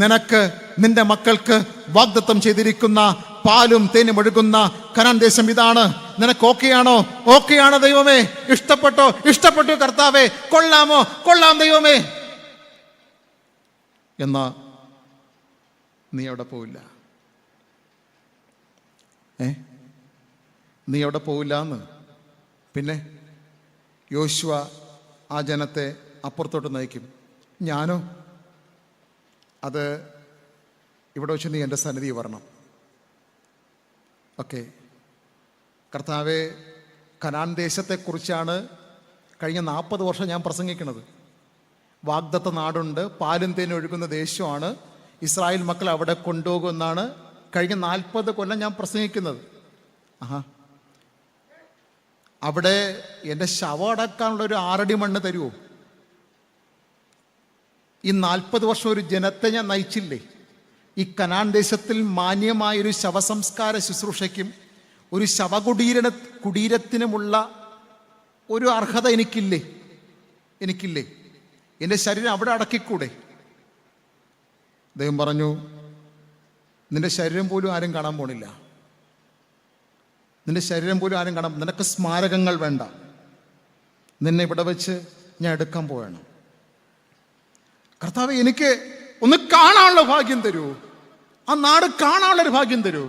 നിനക്ക് നിന്റെ മക്കൾക്ക് വാഗ്ദത്തം ചെയ്തിരിക്കുന്ന പാലും തേനും ഒഴുകുന്ന കനാൻ ദേശം. ഇതാണ്. നിനക്ക് ഓക്കെയാണോ ദൈവമേ? ഇഷ്ടപ്പെട്ടു കർത്താവേ. കൊള്ളാം ദൈവമേ. എന്നാ നീ അവിടെ പോവില്ല. നീ അവിടെ പോവില്ല എന്ന്. പിന്നെ യോശുവ ആ ജനത്തെ അപ്പുറത്തോട്ട് നയിക്കും. ഞാനോ? അത് ഇവിടെ വെച്ച് നീ എൻ്റെ സന്നിധി വരണം. ഓക്കെ. കർത്താവെ, കനാൻ ദേശത്തെക്കുറിച്ചാണ് കഴിഞ്ഞ 40 വർഷം ഞാൻ പ്രസംഗിക്കുന്നത്. വാഗ്ദത്ത നാടുണ്ട്, പാലും തേനും ഒഴുകുന്ന ദേശമാണ്, ഇസ്രായേൽ മക്കൾ അവിടെ കൊണ്ടുപോകുമെന്നാണ് കഴിഞ്ഞ 40 കൊല്ലം ഞാൻ പ്രസംഗിക്കുന്നത്. അവിടെ എൻ്റെ ശവം അടക്കാനുള്ളൊരു 6 അടി മണ്ണ് തരുമോ? ഈ 40 വർഷം ഒരു ജനത്തെ ഞാൻ നയിച്ചില്ലേ? ഈ കനാൻ ദേശത്തിൽ മാന്യമായൊരു ശവസംസ്കാര ശുശ്രൂഷയ്ക്കും ഒരു കുടീരത്തിനുമുള്ള ഒരു അർഹത എനിക്കില്ലേ? എൻ്റെ ശരീരം അവിടെ അടക്കിക്കൂടെ? ദൈവം പറഞ്ഞു, നിന്റെ ശരീരം പോലും ആരും കാണാൻ പോണില്ല. നിനക്ക് സ്മാരകങ്ങൾ വേണ്ട. നിന്നെ ഇവിടെ വെച്ച് ഞാൻ എടുക്കാൻ പോവാണ്. കർത്താവേ, എനിക്ക് ഒന്ന് കാണാനുള്ള ഭാഗ്യം തരൂ, ആ നാട് കാണാനുള്ളൊരു ഭാഗ്യം തരൂ.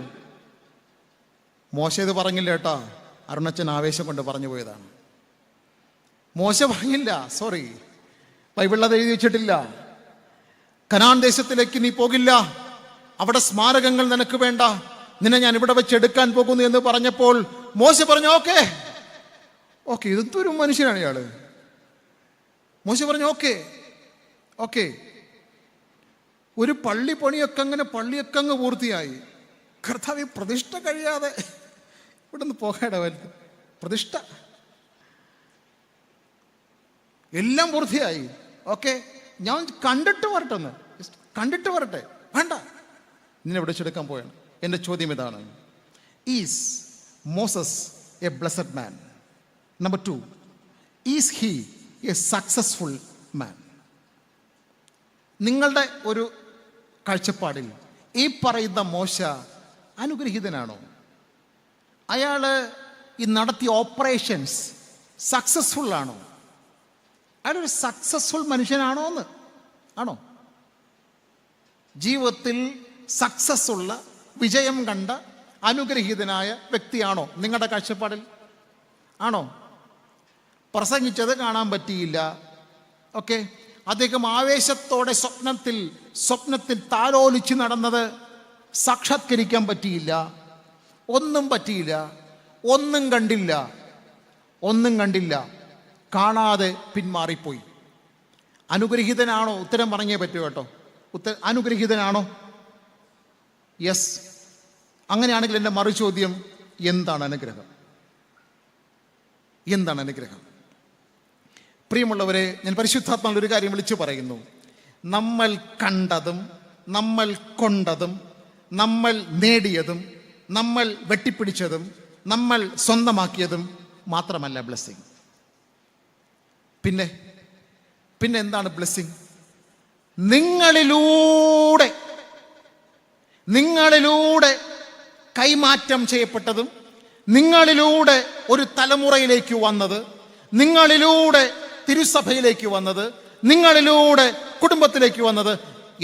മോശ ഇത് പറഞ്ഞില്ല കേട്ടാ, അരുണച്ചൻ ആവേശം കൊണ്ട് പറഞ്ഞു പോയതാണ്. മോശ പറഞ്ഞില്ല, സോറി, ബൈബിളിൽ എഴുതി വെച്ചിട്ടില്ല. കനാൻ ദേശത്തിലേക്ക് നീ പോകില്ല, അവിടെ സ്മാരകങ്ങൾ നിനക്ക് വേണ്ട, നിന്നെ ഞാൻ ഇവിടെ വെച്ച് എടുക്കാൻ പോകുന്നു എന്ന് പറഞ്ഞപ്പോൾ മോശ പറഞ്ഞു, ഓക്കെ. ഇതൊരു മനുഷ്യനാണ് ഇയാള്. മോശ പറഞ്ഞു, ഓക്കെ. ഒരു പള്ളി പണിയൊക്കെ പള്ളിയൊക്കെ പൂർത്തിയായി. കർത്താവ് പ്രതിഷ്ഠ കഴിയാതെ ഇവിടുന്ന് പോകേണ്ട വലുത്. പ്രതിഷ്ഠ എല്ലാം പൂർത്തിയായി. ഓക്കെ, ഞാൻ കണ്ടിട്ട് വരട്ടെ, കണ്ടിട്ട് വരട്ടെ. വേണ്ട, നിന്നെ വിളിച്ചെടുക്കാൻ പോയാണ്. എൻ്റെ ചോദ്യം ഇതാണ്: is Moses a blessed man? Number 2, is he a successful man? നിങ്ങളുടെ ഒരു കാഴ്ചപ്പാടിൽ ഈ പറയുന്ന മോശ അനുഗ്രഹീതനാണോ? അയാൾ ഈ നടത്തിയ ഓപ്പറേഷൻസ് സക്സസ്ഫുൾ ആണോ? അയാളൊരു സക്സസ്ഫുൾ മനുഷ്യനാണോ എന്ന്? ആണോ? ജീവിതത്തിൽ സക്സസ് ഉള്ള, വിജയം കണ്ട, അനുഗ്രഹീതനായ വ്യക്തിയാണോ നിങ്ങളുടെ കാഴ്ചപ്പാടിൽ? ആണോ? പ്രസംഗിച്ചത് കാണാൻ പറ്റിയില്ല. ഓക്കെ, അദ്ദേഹം ആവേശത്തോടെ സ്വപ്നത്തിൽ താലോലിച്ച് നടന്നത് സാക്ഷാത്കരിക്കാൻ പറ്റിയില്ല. ഒന്നും പറ്റിയില്ല, ഒന്നും കണ്ടില്ല, കാണാതെ പിന്മാറിപ്പോയി. അനുഗ്രഹീതനാണോ? ഉത്തരം പറഞ്ഞേ പറ്റൂ കേട്ടോ. അനുഗ്രഹീതനാണോ? യെസ്. അങ്ങനെയാണെങ്കിൽ എൻ്റെ മറു ചോദ്യം, എന്താണ് അനുഗ്രഹം? എന്താണ് അനുഗ്രഹം? പ്രിയമുള്ളവരെ, ഞാൻ പരിശുദ്ധാത്മാവിൽ ഒരു കാര്യം വിളിച്ചു പറയുന്നു. നമ്മൾ കണ്ടതും, നമ്മൾ കൊണ്ടതും, നമ്മൾ നേടിയതും, നമ്മൾ വെട്ടിപ്പിടിച്ചതും, നമ്മൾ സ്വന്തമാക്കിയതും മാത്രമല്ല ബ്ലെസ്സിങ്. പിന്നെ എന്താണ് ബ്ലെസ്സിങ്? നിങ്ങളിലൂടെ കൈമാറ്റം ചെയ്യപ്പെട്ടതും, നിങ്ങളിലൂടെ ഒരു തലമുറയിലേക്ക് വന്നത്, നിങ്ങളിലൂടെ തിരുസഭയിലേക്ക് വന്നത്, നിങ്ങളിലൂടെ കുടുംബത്തിലേക്ക് വന്നത്,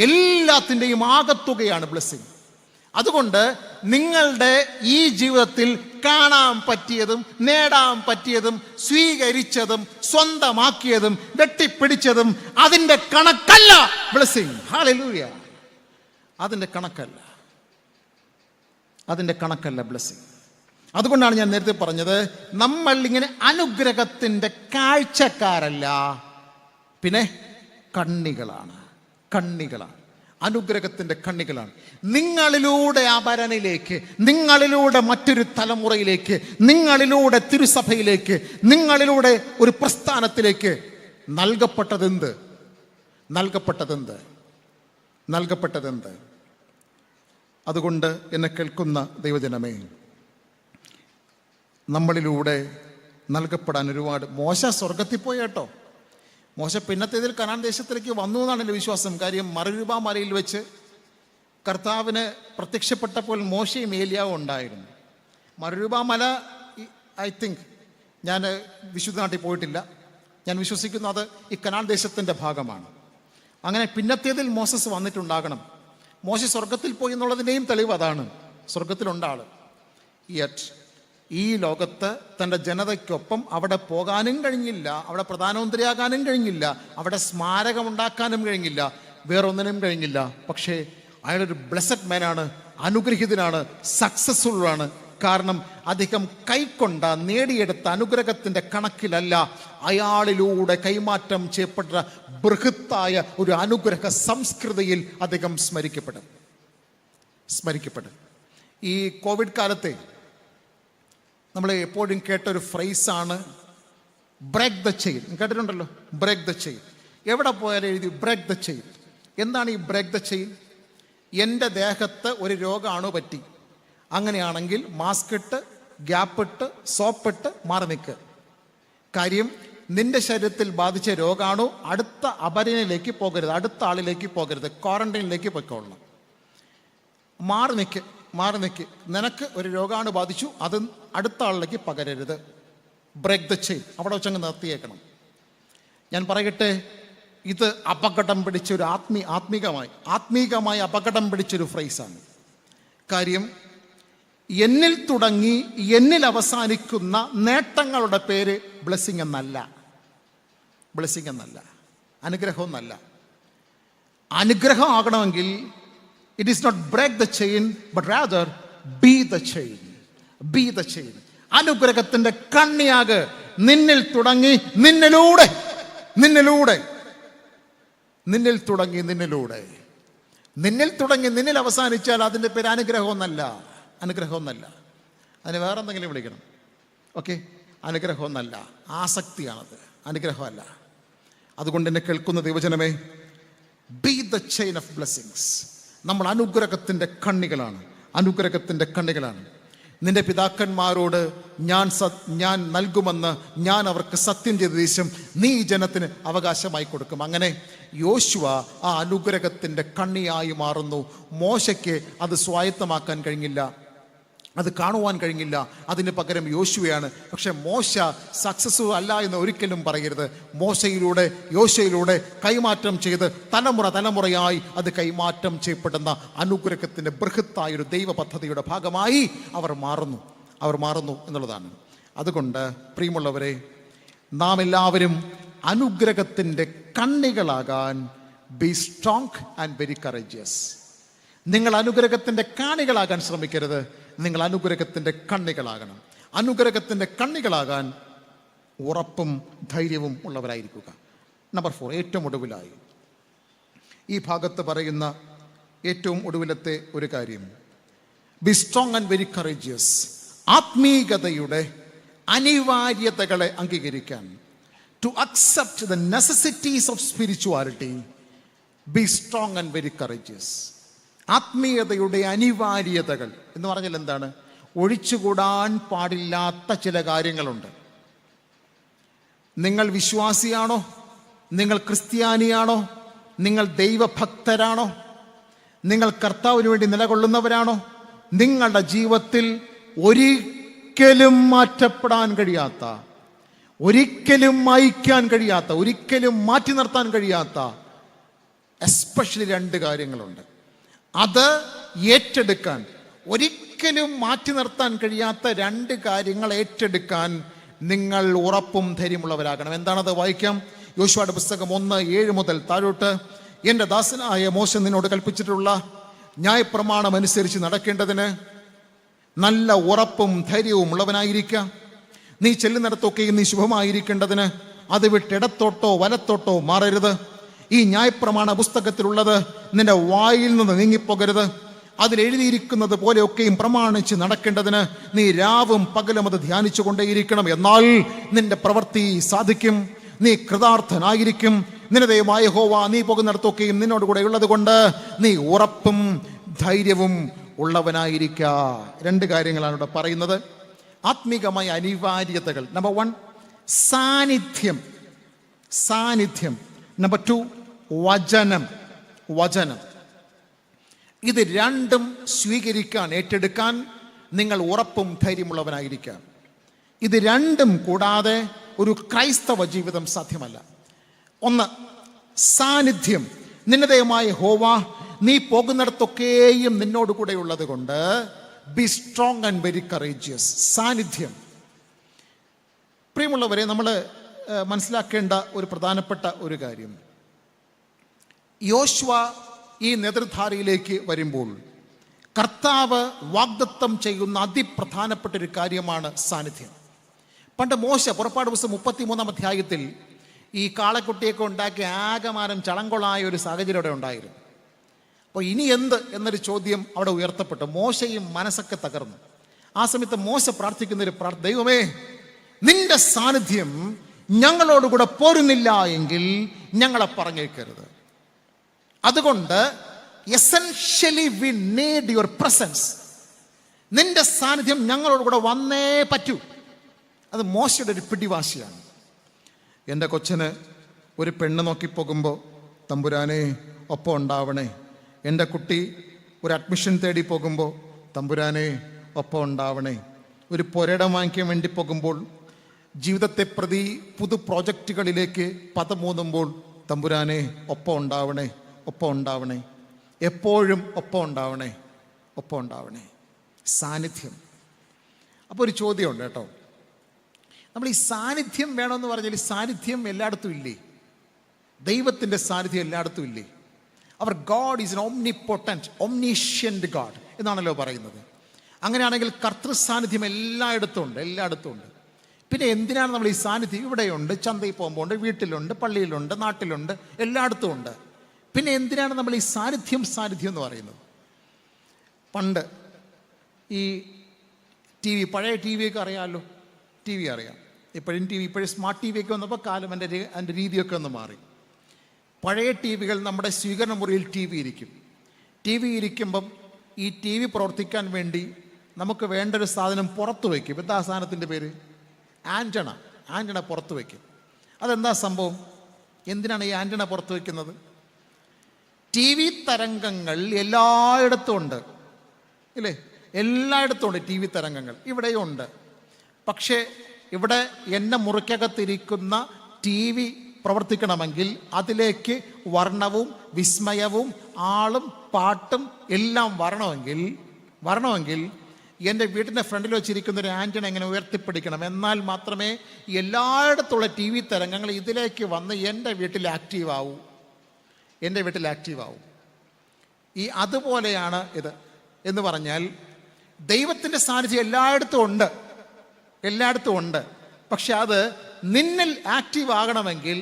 എല്ലാത്തിൻ്റെയും ആകത്തുകയാണ് ബ്ലെസ്സിങ്. അതുകൊണ്ട് നിങ്ങളുടെ ഈ ജീവിതത്തിൽ കാണാൻ പറ്റിയതും, നേടാൻ പറ്റിയതും, സ്വീകരിച്ചതും, സ്വന്തമാക്കിയതും, വെട്ടിപ്പിടിച്ചതും അതിൻ്റെ കണക്കല്ല ബ്ലെസ്സിങ്. ഹല്ലേലൂയ. അതിൻ്റെ കണക്കല്ല ബ്ലെസ്സിങ്. അതുകൊണ്ടാണ് ഞാൻ നേരത്തെ പറഞ്ഞത്, നമ്മൾ ഇങ്ങനെ അനുഗ്രഹത്തിൻ്റെ കാഴ്ചക്കാരല്ല, പിന്നെ കണ്ണികളാണ്. അനുഗ്രഹത്തിൻ്റെ കണ്ണികളാണ്. നിങ്ങളിലൂടെ അപരനിലേക്ക്, നിങ്ങളിലൂടെ മറ്റൊരു തലമുറയിലേക്ക്, നിങ്ങളിലൂടെ തിരുസഭയിലേക്ക്, നിങ്ങളിലൂടെ ഒരു പ്രസ്ഥാനത്തിലേക്ക് നൽകപ്പെട്ടതെന്ത്? അതുകൊണ്ട് എന്നെ കേൾക്കുന്ന ദൈവജനമേ, നമ്മളിലൂടെ നൽകപ്പെടാൻ ഒരുപാട്. മോശ സ്വർഗത്തിൽ പോയി കേട്ടോ. മോശ പിന്നത്തേതിൽ കനാൻ ദേശത്തിലേക്ക് വന്നു എന്നാണ് എൻ്റെ വിശ്വാസം. കാര്യം മറുരൂപ മലയിൽ വെച്ച് കർത്താവിന് പ്രത്യക്ഷപ്പെട്ടപ്പോൾ മോശയും ഏലിയാവും ഉണ്ടായിരുന്നു. മറുരൂപ മല, ഐ തിങ്ക്, ഞാൻ വിശുദ്ധ നാട്ടിൽ പോയിട്ടില്ല, ഞാൻ വിശ്വസിക്കുന്നു അത് ഈ കനാൻ ദേശത്തിൻ്റെ ഭാഗമാണ്. അങ്ങനെ പിന്നത്തേതിൽ മോസസ് വന്നിട്ടുണ്ടാകണം. മോശ സ്വർഗത്തിൽ പോയി എന്നുള്ളതിൻ്റെയും തെളിവ് അതാണ്. സ്വർഗത്തിലുണ്ടാൾ. യെറ്റ് ഈ ലോകത്ത് തൻ്റെ ജനതയ്ക്കൊപ്പം അവിടെ പോകാനും കഴിഞ്ഞില്ല, അവിടെ പ്രധാനമന്ത്രിയാകാനും കഴിഞ്ഞില്ല, അവിടെ സ്മാരകമുണ്ടാക്കാനും കഴിഞ്ഞില്ല, വേറൊന്നിനും കഴിഞ്ഞില്ല. പക്ഷേ അയാളൊരു ബ്ലെസ്ഡ് മാനാണ്, അനുഗ്രഹീതനാണ്, സക്സസ്ഫുള്ളാണ്. കാരണം അദ്ദേഹം കൈക്കൊണ്ട, നേടിയെടുത്ത അനുഗ്രഹത്തിൻ്റെ കണക്കിലല്ല, അയാളിലൂടെ കൈമാറ്റം ചെയ്യപ്പെട്ട ബൃഹത്തായ ഒരു അനുഗ്രഹ സംസ്കൃതിയിൽ അദ്ദേഹം സ്മരിക്കപ്പെടും. ഈ കോവിഡ് കാലത്തെ നമ്മൾ എപ്പോഴും കേട്ടൊരു ഫ്രൈസാണ് ബ്രേക്ക് ദ ചെയിൻ. കേട്ടിട്ടുണ്ടല്ലോ, ബ്രേക്ക് ദ ചെയിൻ. എവിടെ പോയാലും എഴുതി ബ്രേക്ക് ദ ചെയിൻ. എന്താണ് ഈ ബ്രേക്ക് ദ ചെയിൻ? എൻ്റെ ദേഹത്ത് ഒരു രോഗാണു പറ്റി, അങ്ങനെയാണെങ്കിൽ മാസ്ക് ഇട്ട്, ഗ്യാപ്പിട്ട്, സോപ്പിട്ട് മാറി നിൽക്ക്. കാര്യം നിന്റെ ശരീരത്തിൽ ബാധിച്ച രോഗാണു അടുത്ത അപരനിലേക്ക് പോകരുത്, അടുത്ത ആളിലേക്ക് പോകരുത്, ക്വാറന്റൈനിലേക്ക് പൊയ്ക്കൊള്ളണം. മാറി നിൽക്ക്. നിനക്ക് ഒരു രോഗാണു ബാധിച്ചു, അത് അടുത്ത ആളിലേക്ക് പകരരുത്. Break the chain. അവിടെ വെച്ചങ്ങ് നിർത്തിയേക്കണം. ഞാൻ പറയട്ടെ, ഇത് അപകടം പിടിച്ചൊരു ആത്മീകമായി അപകടം പിടിച്ചൊരു ഫ്രൈസാണ്. കാര്യം എന്നിൽ തുടങ്ങി എന്നിൽ അവസാനിക്കുന്ന നേട്ടങ്ങളുടെ പേര് ബ്ലെസ്സിങ് എന്നല്ല, അനുഗ്രഹമൊന്നല്ല. അനുഗ്രഹം ആകണമെങ്കിൽ it is not break the chain but rather be the chain. അനുഗ്രഹത്തിന്റെ കണ്ണിയാക്. നിന്നിൽ തുടങ്ങി നിന്നിലൂടെ നിന്നിൽ തുടങ്ങി നിന്നിൽ അവസാനിച്ചാൽ അതിൻ്റെ പേര് അനുഗ്രഹമൊന്നല്ല. അനുഗ്രഹമൊന്നല്ല, അതിന് വേറെ എന്തെങ്കിലും വിളിക്കണം. ഓക്കെ, അനുഗ്രഹമൊന്നല്ല, ആസക്തിയാണത്, അനുഗ്രഹമല്ല. അതുകൊണ്ട് എന്നെ കേൾക്കുന്ന ദൈവജനമേ, B the chain of blessings. നമ്മൾ അനുഗ്രഹത്തിൻ്റെ കണ്ണികളാണ്, അനുഗ്രഹത്തിൻ്റെ കണ്ണികളാണ്. നിന്റെ പിതാക്കന്മാരോട് ഞാൻ നൽകുമെന്ന് ഞാൻ അവർക്ക് സത്യം ചെയ്ത ദേശം നീ ഈ ജനത്തിന് അവകാശമായി കൊടുക്കും. അങ്ങനെ യോശുവ ആ അനുഗ്രഹത്തിൻ്റെ കണ്ണിയായി മാറുന്നു. മോശയ്ക്ക് അത് സ്വായത്തമാക്കാൻ കഴിഞ്ഞില്ല, അത് കാണുവാൻ കഴിഞ്ഞില്ല. അതിന് പകരം യോശുവയാണ്. പക്ഷെ മോശ സക്സസ്ഫുൾ അല്ല എന്ന് ഒരിക്കലും പറയരുത്. യോശുവയിലൂടെ കൈമാറ്റം ചെയ്ത് തലമുറയായി അത് കൈമാറ്റം ചെയ്യപ്പെടുന്ന അനുഗ്രഹത്തിൻ്റെ ബൃഹത്തായൊരു ദൈവ പദ്ധതിയുടെ ഭാഗമായി അവർ മാറുന്നു എന്നുള്ളതാണ്. അതുകൊണ്ട് പ്രിയമുള്ളവരെ, നാം എല്ലാവരും അനുഗ്രഹത്തിൻ്റെ കണ്ണികളാകാൻ be strong and very courageous. നിങ്ങൾ അനുഗ്രഹത്തിൻ്റെ കാണികളാകാൻ ശ്രമിക്കരുത്, നിങ്ങൾ അനുഗ്രഹത്തിൻ്റെ കണ്ണികളാകണം. അനുഗ്രഹത്തിൻ്റെ കണ്ണികളാകാൻ ഉറപ്പും ധൈര്യവും ഉള്ളവരായിരിക്കുക. നമ്പർ 4, ഏറ്റവും ഒടുവിലായി ഈ ഭാഗത്ത് പറയുന്ന ഏറ്റവും ഒടുവിലത്തെ ഒരു കാര്യം, be strong and very courageous. ആത്മീകതയുടെ അനിവാര്യതകളെ അംഗീകരിക്കാൻ, to accept the necessities of spirituality, be strong and very courageous. ആത്മീയതയുടെ അനിവാര്യതകൾ എന്ന് പറഞ്ഞാൽ എന്താണ്? ഒഴിച്ചുകൂടാൻ പാടില്ലാത്ത ചില കാര്യങ്ങളുണ്ട്. നിങ്ങൾ വിശ്വാസിയാണോ? നിങ്ങൾ ക്രിസ്ത്യാനിയാണോ? നിങ്ങൾ ദൈവഭക്തരാണോ? നിങ്ങൾ കർത്താവിന് വേണ്ടി നിലകൊള്ളുന്നവരാണോ? നിങ്ങളുടെ ജീവിതത്തിൽ ഒരിക്കലും മാറ്റപ്പെടാൻ കഴിയാത്ത, ഒരിക്കലും മായ്ക്കാൻ കഴിയാത്ത, ഒരിക്കലും മാറ്റി നിർത്താൻ കഴിയാത്ത എസ്പെഷ്യലി 2 കാര്യങ്ങളുണ്ട്. അത് ഏറ്റെടുക്കാൻ, ഒരിക്കലും മാറ്റി നിർത്താൻ കഴിയാത്ത 2 കാര്യങ്ങൾ ഏറ്റെടുക്കാൻ നിങ്ങൾ ഉറപ്പും ധൈര്യമുള്ളവരാകണം. എന്താണത്? വായിക്കാം. യോശുവയുടെ പുസ്തകം 1:7 മുതൽ താഴോട്ട്. എൻ്റെ ദാസനായ മോശ നിന്നോട് കൽപ്പിച്ചിട്ടുള്ള ന്യായപ്രമാണം അനുസരിച്ച് നടക്കേണ്ടതിന് നല്ല ഉറപ്പും ധൈര്യവും ഉള്ളവനായിരിക്കുക. നീ ചെല്ലുന്നിടത്തൊക്കെയും നീ ശുഭമായിരിക്കേണ്ടതിന് അത് വിട്ട് ഇടത്തോട്ടോ വലത്തോട്ടോ മാറരുത്. ഈ ന്യായപ്രമാണ പുസ്തകത്തിലുള്ളത് നിന്റെ വായിൽ നിന്ന് നീങ്ങിപ്പോകരുത്. അതിലെഴുതിയിരിക്കുന്നത് പോലെയൊക്കെയും പ്രമാണിച്ച് നടക്കേണ്ടതിന് നീ രാവും പകലും അത് ധ്യാനിച്ചു കൊണ്ടേയിരിക്കണം. എന്നാൽ നിന്റെ പ്രവൃത്തി സാധിക്കും, നീ കൃതാർത്ഥനായിരിക്കും. നിന്റെ ദൈവമായ യഹോവ നീ പോകുന്നിടത്തൊക്കെയും നിന്നോട് കൂടെ ഉള്ളത് കൊണ്ട് നീ ഉറപ്പും ധൈര്യവും ഉള്ളവനായിരിക്കുക. 2 കാര്യങ്ങളാണ് ഇവിടെ പറയുന്നത്. ആത്മീകമായ അനിവാര്യതകൾ. നമ്പർ 1, സാന്നിധ്യം. നമ്പർ 2, വചനം. ഇത് 2ഉം സ്വീകരിക്കാൻ, ഏറ്റെടുക്കാൻ നിങ്ങൾ ഉറപ്പും ധൈര്യമുള്ളവനായിരിക്കാം. ഇത് 2ഉം കൂടാതെ ഒരു ക്രൈസ്തവ ജീവിതം സാധ്യമല്ല. 1, സാന്നിധ്യം. നിന്റെ ദൈവമായ യഹോവ നീ പോകുന്നിടത്തൊക്കെയും നിന്നോട് കൂടെ ഉള്ളത് കൊണ്ട് B strong and very courageous. സാന്നിധ്യം. പ്രിയമുള്ളവരെ, നമ്മൾ മനസ്സിലാക്കേണ്ട ഒരു പ്രധാനപ്പെട്ട ഒരു കാര്യം, യോശുവ ഈ നേതൃധാരയിലേക്ക് വരുമ്പോൾ കർത്താവ് വാഗ്ദത്തം ചെയ്യുന്ന അതിപ്രധാനപ്പെട്ട ഒരു കാര്യമാണ് സാന്നിധ്യം. പണ്ട് മോശ പുറപ്പാട് പുസ്തകം 33-ാം അധ്യായത്തിൽ ഈ കാളക്കുട്ടിയൊക്കെ ഉണ്ടാക്കി ആകമാനം ചളങ്കൊളായ ഒരു സാഹചര്യം അവിടെ ഉണ്ടായിരുന്നു. അപ്പോൾ ഇനി എന്ത് എന്നൊരു ചോദ്യം അവിടെ ഉയർത്തപ്പെട്ടു. മോശയും മനസ്സൊക്കെ തകർന്നു. ആ സമയത്ത് മോശ പ്രാർത്ഥിക്കുന്നൊരു ദൈവമേ, നിന്റെ സാന്നിധ്യം ഞങ്ങളോടുകൂടെ പോരുന്നില്ല എങ്കിൽ ഞങ്ങളെ പറഞ്ഞേക്കരുത്. അതുകൊണ്ട് essentially we need your presence. നിന്റെ സാന്നിധ്യം ഞങ്ങളോടുകൂടെ വന്നേ പറ്റൂ. അത് മോശയുടെ ഒരു പിടിവാശിയാണ്. എൻ്റെ കൊച്ചിന് ഒരു പെണ്ണ് നോക്കിപ്പോകുമ്പോൾ തമ്പുരാനെ ഒപ്പം ഉണ്ടാവണേ. എൻ്റെ കുട്ടി ഒരു അഡ്മിഷൻ തേടി പോകുമ്പോൾ തമ്പുരാനെ ഒപ്പം ഉണ്ടാവണേ. ഒരു പുരയിടം വാങ്ങിക്കാൻ വേണ്ടി പോകുമ്പോൾ, ജീവിതത്തെ പ്രതി പുതു പ്രോജക്റ്റുകളിലേക്ക് പദമൂന്നുമ്പോൾ തമ്പുരാനെ ഒപ്പം ഉണ്ടാവണേ. എപ്പോഴും ഒപ്പം ഉണ്ടാവണേ. സാന്നിധ്യം. അപ്പോൾ ഒരു ചോദ്യമുണ്ട് കേട്ടോ. നമ്മൾ ഈ സാന്നിധ്യം വേണമെന്ന് പറഞ്ഞാൽ ഈ സാന്നിധ്യം എല്ലായിടത്തും ഇല്ലേ? ദൈവത്തിൻ്റെ സാന്നിധ്യം എല്ലായിടത്തും ഇല്ലേ? അവർ ഗോഡ് ഈസ് എൻ ഓംനിപൊട്ടന്റ്, ഓംനിഷ്യന്റ് ഗോഡ് എന്നാണല്ലോ പറയുന്നത്. അങ്ങനെയാണെങ്കിൽ കർത്തൃ സാന്നിധ്യം എല്ലായിടത്തും ഉണ്ട്. പിന്നെ എന്തിനാണ് നമ്മൾ ഈ സാന്നിധ്യം? ഇവിടെയുണ്ട്, ചന്തയിൽ പോകുമ്പോൾ ഉണ്ട്, വീട്ടിലുണ്ട്, പള്ളിയിലുണ്ട്, നാട്ടിലുണ്ട്, എല്ലായിടത്തും ഉണ്ട്. പിന്നെ എന്തിനാണ് നമ്മൾ ഈ സാന്നിധ്യം എന്ന് പറയുന്നത്? പണ്ട് ഈ ടി വി, പഴയ ടി വിയൊക്കെ അറിയാമല്ലോ, ടി വി അറിയാം. ഇപ്പോഴും സ്മാർട്ട് ടി വിയൊക്കെ വന്നപ്പോൾ കാലം അതിൻ്റെ രീതിയൊക്കെ ഒന്ന് മാറി. പഴയ ടി വികൾ നമ്മുടെ സ്വീകരണ മുറിയിൽ ടി വി ഇരിക്കും. ടി വി ഇരിക്കുമ്പം ഈ ടി വി പ്രവർത്തിക്കാൻ വേണ്ടി നമുക്ക് വേണ്ട ഒരു സാധനം പുറത്ത് വയ്ക്കും. എന്താ സാധനത്തിൻ്റെ പേര്? ആൻറ്റണ പുറത്ത് വയ്ക്കും. അതെന്താ സംഭവം? എന്തിനാണ് ഈ ആൻറ്റണ പുറത്ത് വയ്ക്കുന്നത്? ടി വി തരംഗങ്ങൾ എല്ലായിടത്തും ഉണ്ട്, ഇല്ലേ? എല്ലായിടത്തും ഉണ്ട് ടി വി തരംഗങ്ങൾ, ഇവിടെയും ഉണ്ട്. പക്ഷേ ഇവിടെ എൻ്റെ മുറിക്കകത്തിരിക്കുന്ന ടി വി പ്രവർത്തിക്കണമെങ്കിൽ അതിലേക്ക് വർണ്ണവും വിസ്മയവും ആളും പാട്ടും എല്ലാം വരണമെങ്കിൽ എൻ്റെ വീട്ടിൻ്റെ ഫ്രണ്ടിൽ വെച്ചിരിക്കുന്ന ഒരു ആൻറ്റണ എങ്ങനെ ഉയർത്തിപ്പിടിക്കണം. എന്നാൽ മാത്രമേ എല്ലായിടത്തുള്ള ടി വി തരംഗങ്ങൾ ഇതിലേക്ക് വന്ന് എൻ്റെ വീട്ടിൽ ആക്റ്റീവ് ആവൂ. ഈ അതുപോലെയാണ് ഇത് എന്ന് പറഞ്ഞാൽ ദൈവത്തിൻ്റെ സാന്നിധ്യം എല്ലായിടത്തും ഉണ്ട്. പക്ഷെ അത് നിന്നിൽ ആക്റ്റീവ് ആകണമെങ്കിൽ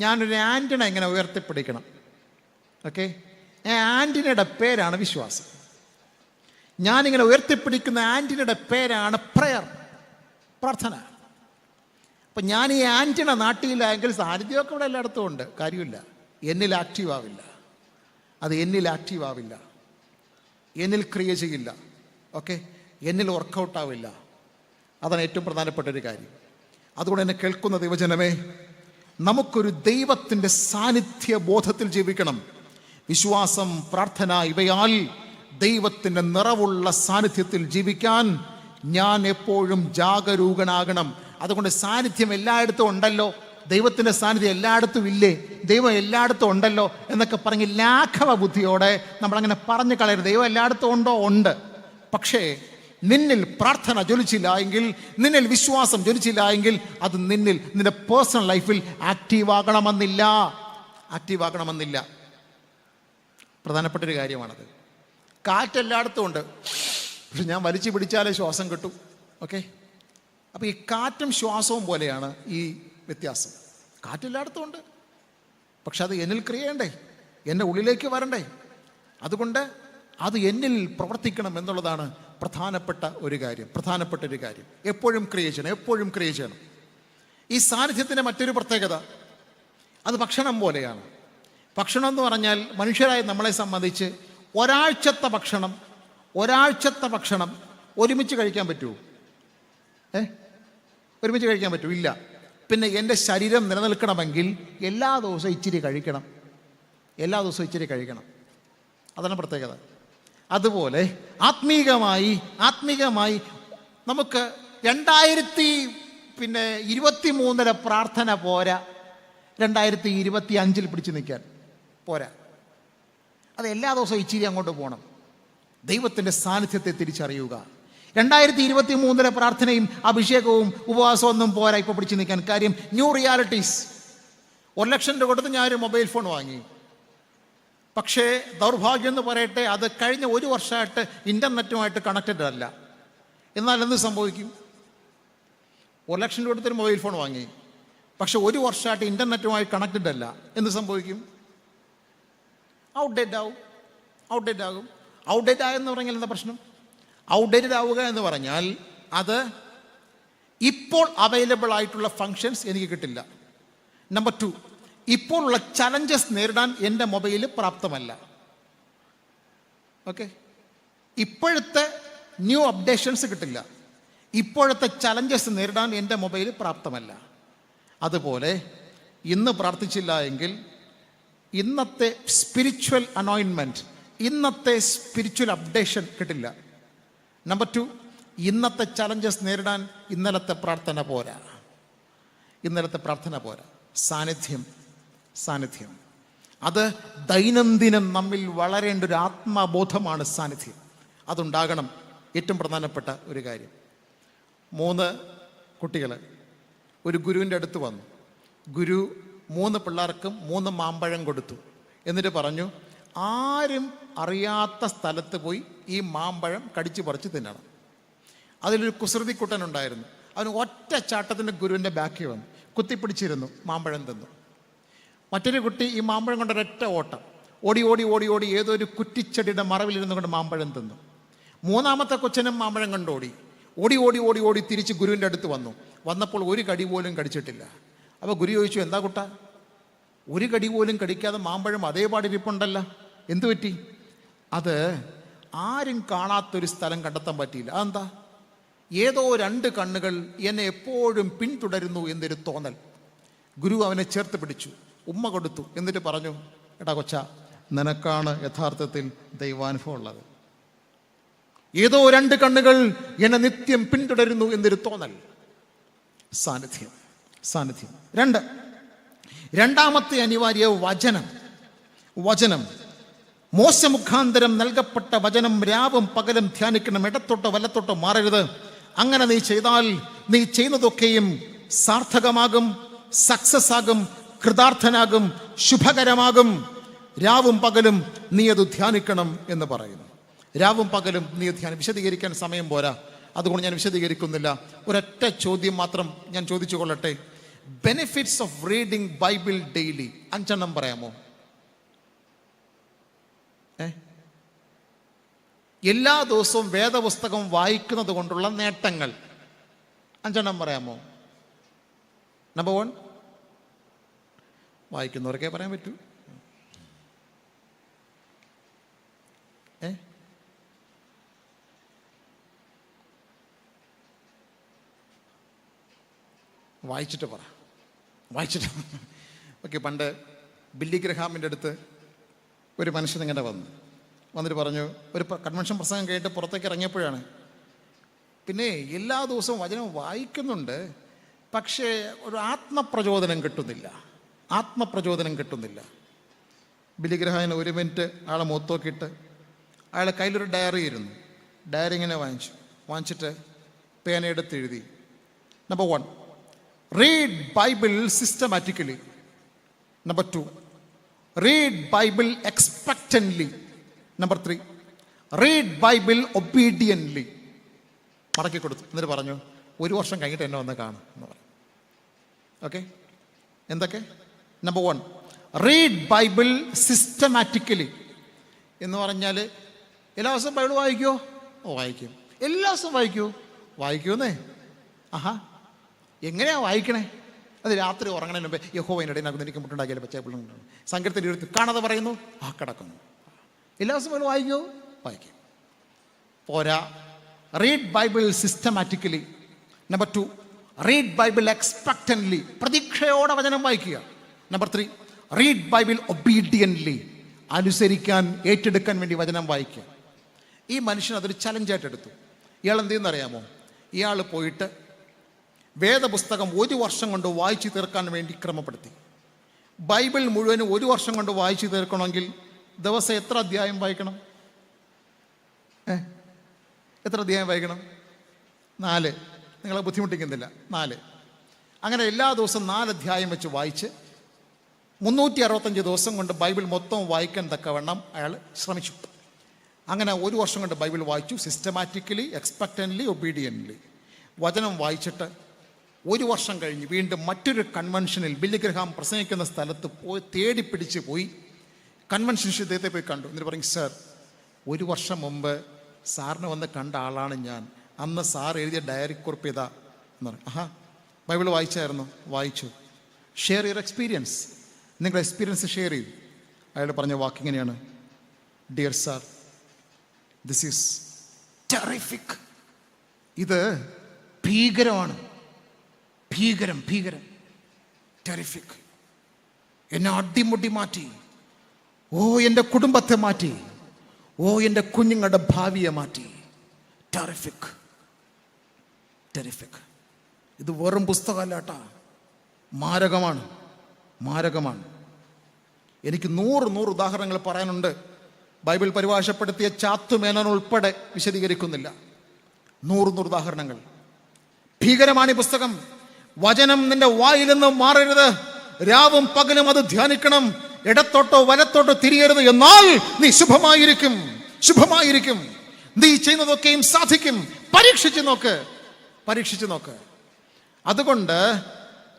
ഞാനൊരു ആൻറ്റണ എങ്ങനെ ഉയർത്തിപ്പിടിക്കണം. ഓക്കെ, ആൻറ്റണയുടെ പേരാണ് വിശ്വാസം. ഞാനിങ്ങനെ ഉയർത്തിപ്പിടിക്കുന്ന ആൻറ്റണയുടെ പേരാണ് പ്രാർത്ഥന. അപ്പം ഞാൻ ഈ ആൻറ്റണ നാട്ടിയില്ലെങ്കിൽ സാന്നിധ്യമൊക്കെ ഇവിടെ എല്ലായിടത്തും ഉണ്ട്, കാര്യമില്ല. എന്നിൽ ആക്റ്റീവ് ആവില്ല, എന്നിൽ ക്രിയ ചെയ്യില്ല. ഓക്കെ, എന്നിൽ വർക്കൗട്ട് ആവില്ല. അതാണ് ഏറ്റവും പ്രധാനപ്പെട്ട ഒരു കാര്യം. അതുകൊണ്ട് എന്നെ കേൾക്കുന്ന ദൈവജനമേ, നമുക്കൊരു ദൈവത്തിൻ്റെ സാന്നിധ്യ ബോധത്തിൽ ജീവിക്കണം. വിശ്വാസം, പ്രാർത്ഥന ഇവയാൽ ദൈവത്തിൻ്റെ നിറവുള്ള സാന്നിധ്യത്തിൽ ജീവിക്കാൻ ഞാൻ എപ്പോഴും ജാഗരൂകനാകണം. അതുകൊണ്ട് സാന്നിധ്യം എല്ലായിടത്തും ഉണ്ടല്ലോ, ദൈവത്തിൻ്റെ സാന്നിധ്യം എല്ലായിടത്തും ഇല്ലേ, ദൈവം എല്ലായിടത്തും ഉണ്ടല്ലോ എന്നൊക്കെ പറഞ്ഞ് ലാഘവ ബുദ്ധിയോടെ നമ്മളങ്ങനെ പറഞ്ഞു കളയരുത്. ദൈവം എല്ലായിടത്തും ഉണ്ടോ? ഉണ്ട്. പക്ഷേ നിന്നിൽ പ്രാർത്ഥന ജ്വലിച്ചില്ല എങ്കിൽ, നിന്നിൽ വിശ്വാസം ജ്വലിച്ചില്ല എങ്കിൽ അത് നിന്റെ പേഴ്സണൽ ലൈഫിൽ ആക്റ്റീവ് ആകണമെന്നില്ല. പ്രധാനപ്പെട്ടൊരു കാര്യമാണത്. കാറ്റെല്ലായിടത്തും ഉണ്ട്, പക്ഷെ ഞാൻ വലിച്ചു പിടിച്ചാലേ ശ്വാസം കിട്ടും. ഓക്കെ, അപ്പോൾ ഈ കാറ്റും ശ്വാസവും പോലെയാണ് ഈ വ്യത്യാസം. കാറ്റെല്ലായിടത്തും ഉണ്ട്, പക്ഷെ അത് എന്നിൽ ക്രിയണ്ടേ, എൻ്റെ ഉള്ളിലേക്ക് വരണ്ടേ. അതുകൊണ്ട് അത് എന്നിൽ പ്രവർത്തിക്കണം എന്നുള്ളതാണ് പ്രധാനപ്പെട്ട ഒരു കാര്യം. എപ്പോഴും ക്രിയ ചെയ്യണം. ഈ സാന്നിധ്യത്തിൻ്റെ മറ്റൊരു പ്രത്യേകത, അത് ഭക്ഷണം പോലെയാണ്. ഭക്ഷണം എന്ന് പറഞ്ഞാൽ മനുഷ്യരായ നമ്മളെ സംബന്ധിച്ച് ഒരാഴ്ചത്തെ ഭക്ഷണം ഒരുമിച്ച് കഴിക്കാൻ പറ്റുമോ? ഒരുമിച്ച് കഴിക്കാൻ പറ്റുമോ? ഇല്ല. പിന്നെ എൻ്റെ ശരീരം നിലനിൽക്കണമെങ്കിൽ എല്ലാ ദിവസവും ഇച്ചിരി കഴിക്കണം. അതാണ് പ്രത്യേകത. അതുപോലെ ആത്മീകമായി നമുക്ക് 2023 പ്രാർത്ഥന പോരാ, 2025 പിടിച്ചു നിൽക്കാൻ പോരാ. അത് എല്ലാ ദിവസവും ഇച്ചിരി അങ്ങോട്ട് പോകണം. ദൈവത്തിൻ്റെ സാന്നിധ്യത്തെ തിരിച്ചറിയുക. 2023 പ്രാർത്ഥനയും അഭിഷേകവും ഉപവാസവും ഒന്നും പോരാ ഇപ്പോൾ പിടിച്ചു നിൽക്കാൻ. കാര്യം ന്യൂ റിയാലിറ്റീസ്. 1 ലക്ഷം രൂപ കൊടുത്ത് ഞാനൊരു മൊബൈൽ ഫോൺ വാങ്ങി. പക്ഷേ ദൗർഭാഗ്യം എന്ന് പറയട്ടെ, അത് കഴിഞ്ഞ 1 വർഷമായിട്ട് ഇൻ്റർനെറ്റുമായിട്ട് കണക്റ്റഡ് അല്ല. എന്നാൽ എന്ത് സംഭവിക്കും? 1 ലക്ഷം രൂപ കൊടുത്തൊരു മൊബൈൽ ഫോൺ വാങ്ങി, പക്ഷെ 1 വർഷമായിട്ട് ഇൻ്റർനെറ്റുമായി കണക്റ്റഡ് അല്ല. എന്ത് സംഭവിക്കും? ഔട്ട്ഡേറ്റ് ആകും. ഔട്ട്ഡേറ്റ് ആയെന്ന് പറഞ്ഞാൽ എന്താ പ്രശ്നം? ഔട്ട്ഡേറ്റഡ് ആവുക എന്ന് പറഞ്ഞാൽ അത് ഇപ്പോൾ അവൈലബിൾ ആയിട്ടുള്ള ഫങ്ഷൻസ് എനിക്ക് കിട്ടില്ല. നമ്പർ 2, ഇപ്പോഴുള്ള ചലഞ്ചസ് നേരിടാൻ എൻ്റെ മൊബൈൽ പ്രാപ്തമല്ല. ഓക്കെ, ഇപ്പോഴത്തെ ന്യൂ അപ്ഡേഷൻസ് കിട്ടില്ല. ഇപ്പോഴത്തെ ചലഞ്ചസ് നേരിടാൻ എൻ്റെ മൊബൈൽ പ്രാപ്തമല്ല. അതുപോലെ ഇന്ന് പ്രാർത്ഥിച്ചില്ല എങ്കിൽ ഇന്നത്തെ സ്പിരിച്വൽ അനോയിൻമെൻറ്റ്, ഇന്നത്തെ സ്പിരിച്വൽ അപ്ഡേഷൻ കിട്ടില്ല. നമ്പർ 2, ഇന്നത്തെ ചലഞ്ചസ് നേരിടാൻ ഇന്നലത്തെ പ്രാർത്ഥന പോരാ. സാന്നിധ്യം അത് ദൈനംദിനം നമ്മിൽ വളരേണ്ട ഒരു ആത്മബോധമാണ്. സാന്നിധ്യം അതുണ്ടാകണം. ഏറ്റവും പ്രധാനപ്പെട്ട ഒരു കാര്യം. 3 കുട്ടികൾ ഒരു ഗുരുവിൻ്റെ അടുത്ത് വന്നു. ഗുരു 3 പിള്ളേർക്കും 3 മാമ്പഴം കൊടുത്തു. എന്നിട്ട് പറഞ്ഞു, ആരും അറിയാത്ത സ്ഥലത്ത് പോയി ഈ മാമ്പഴം കടിച്ചു പറിച്ച് തിന്നണം. അതിലൊരു കുസൃതിക്കുട്ടനുണ്ടായിരുന്നു. അവന് ഒറ്റ ചാട്ടത്തിൻ്റെ ഗുരുവിൻ്റെ ബാക്കിൽ വന്നു, കുത്തിപ്പിടിച്ചിരുന്നു, മാമ്പഴം തിന്നു. മറ്റൊരു കുട്ടി ഈ മാമ്പഴം കൊണ്ട് ഒരൊറ്റ ഓട്ടം. ഓടി ഓടി ഓടി ഓടി ഏതൊരു കുറ്റിച്ചെടിയുടെ മറവിലിരുന്നു കൊണ്ട് മാമ്പഴം തിന്നു. മൂന്നാമത്തെ കൊച്ചനും മാമ്പഴം കണ്ടോടി. ഓടി ഓടി ഓടി ഓടി തിരിച്ച് ഗുരുവിൻ്റെ അടുത്ത് വന്നപ്പോൾ ഒരു കടി പോലും കടിച്ചിട്ടില്ല. അപ്പോൾ ഗുരു ചോദിച്ചു, എന്താ കുട്ട, ഒരു കടി പോലും കടിക്കാതെ മാമ്പഴം അതേപാടിരിപ്പുണ്ടല്ല, എന്തു പറ്റി? അത് ആരും കാണാത്തൊരു സ്ഥലം കണ്ടെത്താൻ പറ്റിയില്ല. അതെന്താ? ഏതോ 2 കണ്ണുകൾ എന്നെ എപ്പോഴും പിന്തുടരുന്നു എന്നൊരു തോന്നൽ. ഗുരു അവനെ ചേർത്ത് പിടിച്ചു, ഉമ്മ കൊടുത്തു, എന്നിട്ട് പറഞ്ഞു, എടാ കൊച്ച, നിനക്കാണ് യഥാർത്ഥത്തിൽ ദൈവാനുഭവം ഉള്ളത്. ഏതോ 2 കണ്ണുകൾ എന്നെ നിത്യം പിന്തുടരുന്നു എന്നൊരു തോന്നൽ. സാന്നിധ്യം. രണ്ടാമത്തെ അനിവാര്യ വചനം. മോശ മുഖാന്തരം നൽകപ്പെട്ട വചനം രാവും പകലും ധ്യാനിക്കണം. ഇടത്തോട്ടോ വലത്തോട്ടോ മാറരുത്. അങ്ങനെ നീ ചെയ്താൽ നീ ചെയ്യുന്നതൊക്കെയും സാർത്ഥകമാകും, സക്സസ് ആകും, കൃതാർത്ഥനാകും, ശുഭകരമാകും. രാവും പകലും നീ അത് ധ്യാനിക്കണം എന്ന് പറയുന്നു. രാവും പകലും നീ വിശദീകരിക്കാൻ സമയം പോരാ, അതുകൊണ്ട് ഞാൻ വിശദീകരിക്കുന്നില്ല. ഒരൊറ്റ ചോദ്യം മാത്രം ഞാൻ ചോദിച്ചു കൊള്ളട്ടെ. Benefits of reading Bible daily 5 എണ്ണം പറയാമോ? എല്ലാ ദിവസവും വേദപുസ്തകം വായിക്കുന്നത് കൊണ്ടുള്ള നേട്ടങ്ങൾ 5 എണ്ണം പറയാമോ? നമ്പർ 1, വായിക്കുന്നവർക്കേ പറയാൻ പറ്റൂ. വായിച്ചിട്ട് ഓക്കെ. പണ്ട് ബില്ലി ഗ്രഹാമിൻ്റെ അടുത്ത് ഒരു മനുഷ്യൻ ഇങ്ങനെ വന്നിട്ട് പറഞ്ഞു, ഒരു കൺവെൻഷൻ പ്രസംഗം കേട്ട് പുറത്തേക്ക് ഇറങ്ങിയപ്പോഴാണ്, പിന്നെ എല്ലാ ദിവസവും വചനം വായിക്കുന്നുണ്ട്, പക്ഷേ ഒരു ആത്മപ്രചോദനം കിട്ടുന്നില്ല. ബില്ലി ഗ്രഹാമിന് 1 മിനിറ്റ് ആളെ മുഖത്തോക്കിയിട്ട് അയാളെ കയ്യിലൊരു ഡയറി ഇങ്ങനെ വാങ്ങിച്ചിട്ട് പേനയെടുത്ത് എഴുതി. Number 1, read Bible systematically. Number 2, read Bible expectantly. Number 3, read Bible obediently. മടക്കി കൊടുത്തു. എന്നിട്ട് പറഞ്ഞു, 1 വർഷം കഴിഞ്ഞിട്ട് എന്നെ വന്ന് കാണും എന്ന് പറഞ്ഞു. ഓക്കെ, എന്തൊക്കെ? നമ്പർ 1, read Bible systematically എന്ന് പറഞ്ഞാൽ എല്ലാ ദിവസവും ബൈബിൾ വായിക്കുമോ? വായിക്കും. എല്ലാ ദിവസവും വായിക്കുമെന്നേ. ആഹാ, എങ്ങനെയാ വായിക്കണേ? അത് രാത്രി ഉറങ്ങണതിന് മുമ്പേ യഹോവയുടെ ഇടയിൽ എനിക്ക് മുട്ടുണ്ടാക്കിയാലും പച്ചപ്പിള്ളുണ്ട് സങ്കീർത്തനം 20 കാണാതെ പറയുന്നു, കിടക്കുന്നു. എല്ലാ ദിവസവും വായിക്കും. പോരാ, read Bible systematically. Number 2, read Bible expectantly, പ്രതീക്ഷയോടെ വചനം വായിക്കുക. നമ്പർ 3, റീഡ് ബൈബിൾ ഒബീഡിയൻ്റ്ലി, അനുസരിക്കാൻ, ഏറ്റെടുക്കാൻ വേണ്ടി വചനം വായിക്കുക. ഈ മനുഷ്യൻ അതൊരു ചലഞ്ചായിട്ട് എടുത്തു. ഇയാൾ എന്ത് ചെയ്യുന്നറിയാമോ? ഇയാൾ പോയിട്ട് വേദപുസ്തകം 1 വർഷം കൊണ്ട് വായിച്ചു തീർക്കാൻ വേണ്ടി ക്രമപ്പെടുത്തി. ബൈബിൾ മുഴുവനും 1 വർഷം കൊണ്ട് വായിച്ചു തീർക്കണമെങ്കിൽ ദിവസം എത്ര അധ്യായം വായിക്കണം? എത്ര അധ്യായം വായിക്കണം? 4. നിങ്ങളെ ബുദ്ധിമുട്ടിക്കുന്നില്ല, 4. അങ്ങനെ എല്ലാ ദിവസവും 4 അധ്യായം വെച്ച് വായിച്ച് 365 ദിവസം കൊണ്ട് ബൈബിൾ മൊത്തം വായിക്കാൻ തക്കവണ്ണം അയാൾ ശ്രമിച്ചു. അങ്ങനെ 1 വർഷം കൊണ്ട് ബൈബിൾ വായിച്ചു, സിസ്റ്റമാറ്റിക്കലി, എക്സ്പെക്റ്റൻ്റ്ലി, ഒബീഡിയൻ്റ്ലി. വചനം വായിച്ചിട്ട് 1 വർഷം കഴിഞ്ഞ് വീണ്ടും മറ്റൊരു കൺവെൻഷനിൽ ബില്ലി ഗ്രഹാം പ്രസംഗിക്കുന്ന സ്ഥലത്ത് തേടി പിടിച്ച് പോയി കൺവെൻഷൻ ഇദ്ദേഹത്തെ പോയി കണ്ടു. എന്നിട്ട് പറയും, സർ, 1 വർഷം മുമ്പ് സാറിനെ വന്ന് കണ്ട ആളാണ് ഞാൻ. അന്ന് സാർ എഴുതിയ ഡയറി കുറിപ്പ് ഇതാ എന്ന് പറയും. ആഹാ, ബൈബിൾ വായിച്ചായിരുന്നു? വായിച്ചു. ഷെയർ യുവർ എക്സ്പീരിയൻസ്, നിങ്ങളുടെ എക്സ്പീരിയൻസ് ഷെയർ ചെയ്തു. അയാൾ പറഞ്ഞ വാക്കിങ്ങനെയാണ്, dear sir, this is terrific. ഇത് ഭീകരമാണ്, ഭീകരം, ടെറിഫിക്. എന്നെ അടിമുടി മാറ്റി. എൻ്റെ കുടുംബത്തെ മാറ്റി. എൻ്റെ കുഞ്ഞുങ്ങളുടെ ഭാവിയെ മാറ്റി. ടെറിഫിക്. ഇത് വെറും പുസ്തകമല്ലാട്ടാ, മാരകമാണ്. എനിക്ക് 100 ഉദാഹരണങ്ങൾ പറയാനുണ്ട്. ബൈബിൾ പരിഭാഷപ്പെടുത്തിയ ചാത്തുമേനോൻ ഉൾപ്പെടെ വിശദീകരിക്കുന്നില്ല. 100 ഉദാഹരണങ്ങൾ. ഭീകരമാണ് ഈ പുസ്തകം. വചനം നിന്റെ വായിൽ നിന്ന് മാറരുത്. രാവും പകലും അത് ധ്യാനിക്കണം. ഇടത്തോട്ടോ വലത്തോട്ടോ തിരിയരുത്. എന്നാൽ നീ ശുഭമായിരിക്കും. നീ ചെയ്യുന്നതൊക്കെയും സാധിക്കും. പരീക്ഷിച്ചു നോക്ക്. അതുകൊണ്ട്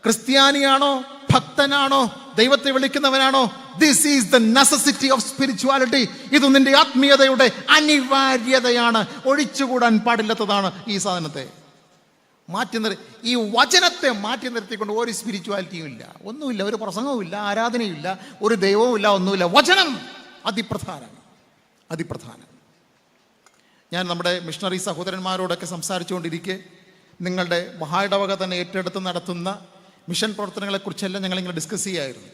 ക്രിസ്ത്യാനിയാണോ, ഭക്തനാണോ, ദൈവത്തെ വിളിക്കുന്നവനാണോ, this is the necessity of spirituality. ഇത് നിന്റെ ആത്മീയതയുടെ അനിവാര്യതയാണ്. ഒഴിച്ചുകൂടാൻ പാടില്ലാത്തതാണ് ഈ സാധനത്തെ. ഈ വചനത്തെ മാറ്റി നിർത്തിക്കൊണ്ട് ഒരു സ്പിരിച്വാലിറ്റിയും ഇല്ല, ഒന്നുമില്ല, ഒരു പ്രസംഗവും ഇല്ല, ആരാധനയും ഇല്ല, ഒരു ദൈവവും ഇല്ല, ഒന്നുമില്ല. വചനം അതിപ്രധാനം. ഞാൻ നമ്മുടെ മിഷണറി സഹോദരന്മാരോടൊക്കെ സംസാരിച്ചുകൊണ്ടിരിക്കെ നിങ്ങളുടെ മഹായിടവക തന്നെ ഏറ്റെടുത്ത് നടത്തുന്ന മിഷൻ പ്രവർത്തനങ്ങളെക്കുറിച്ചെല്ലാം ഞങ്ങളിങ്ങനെ ഡിസ്കസ് ചെയ്യായിരുന്നു.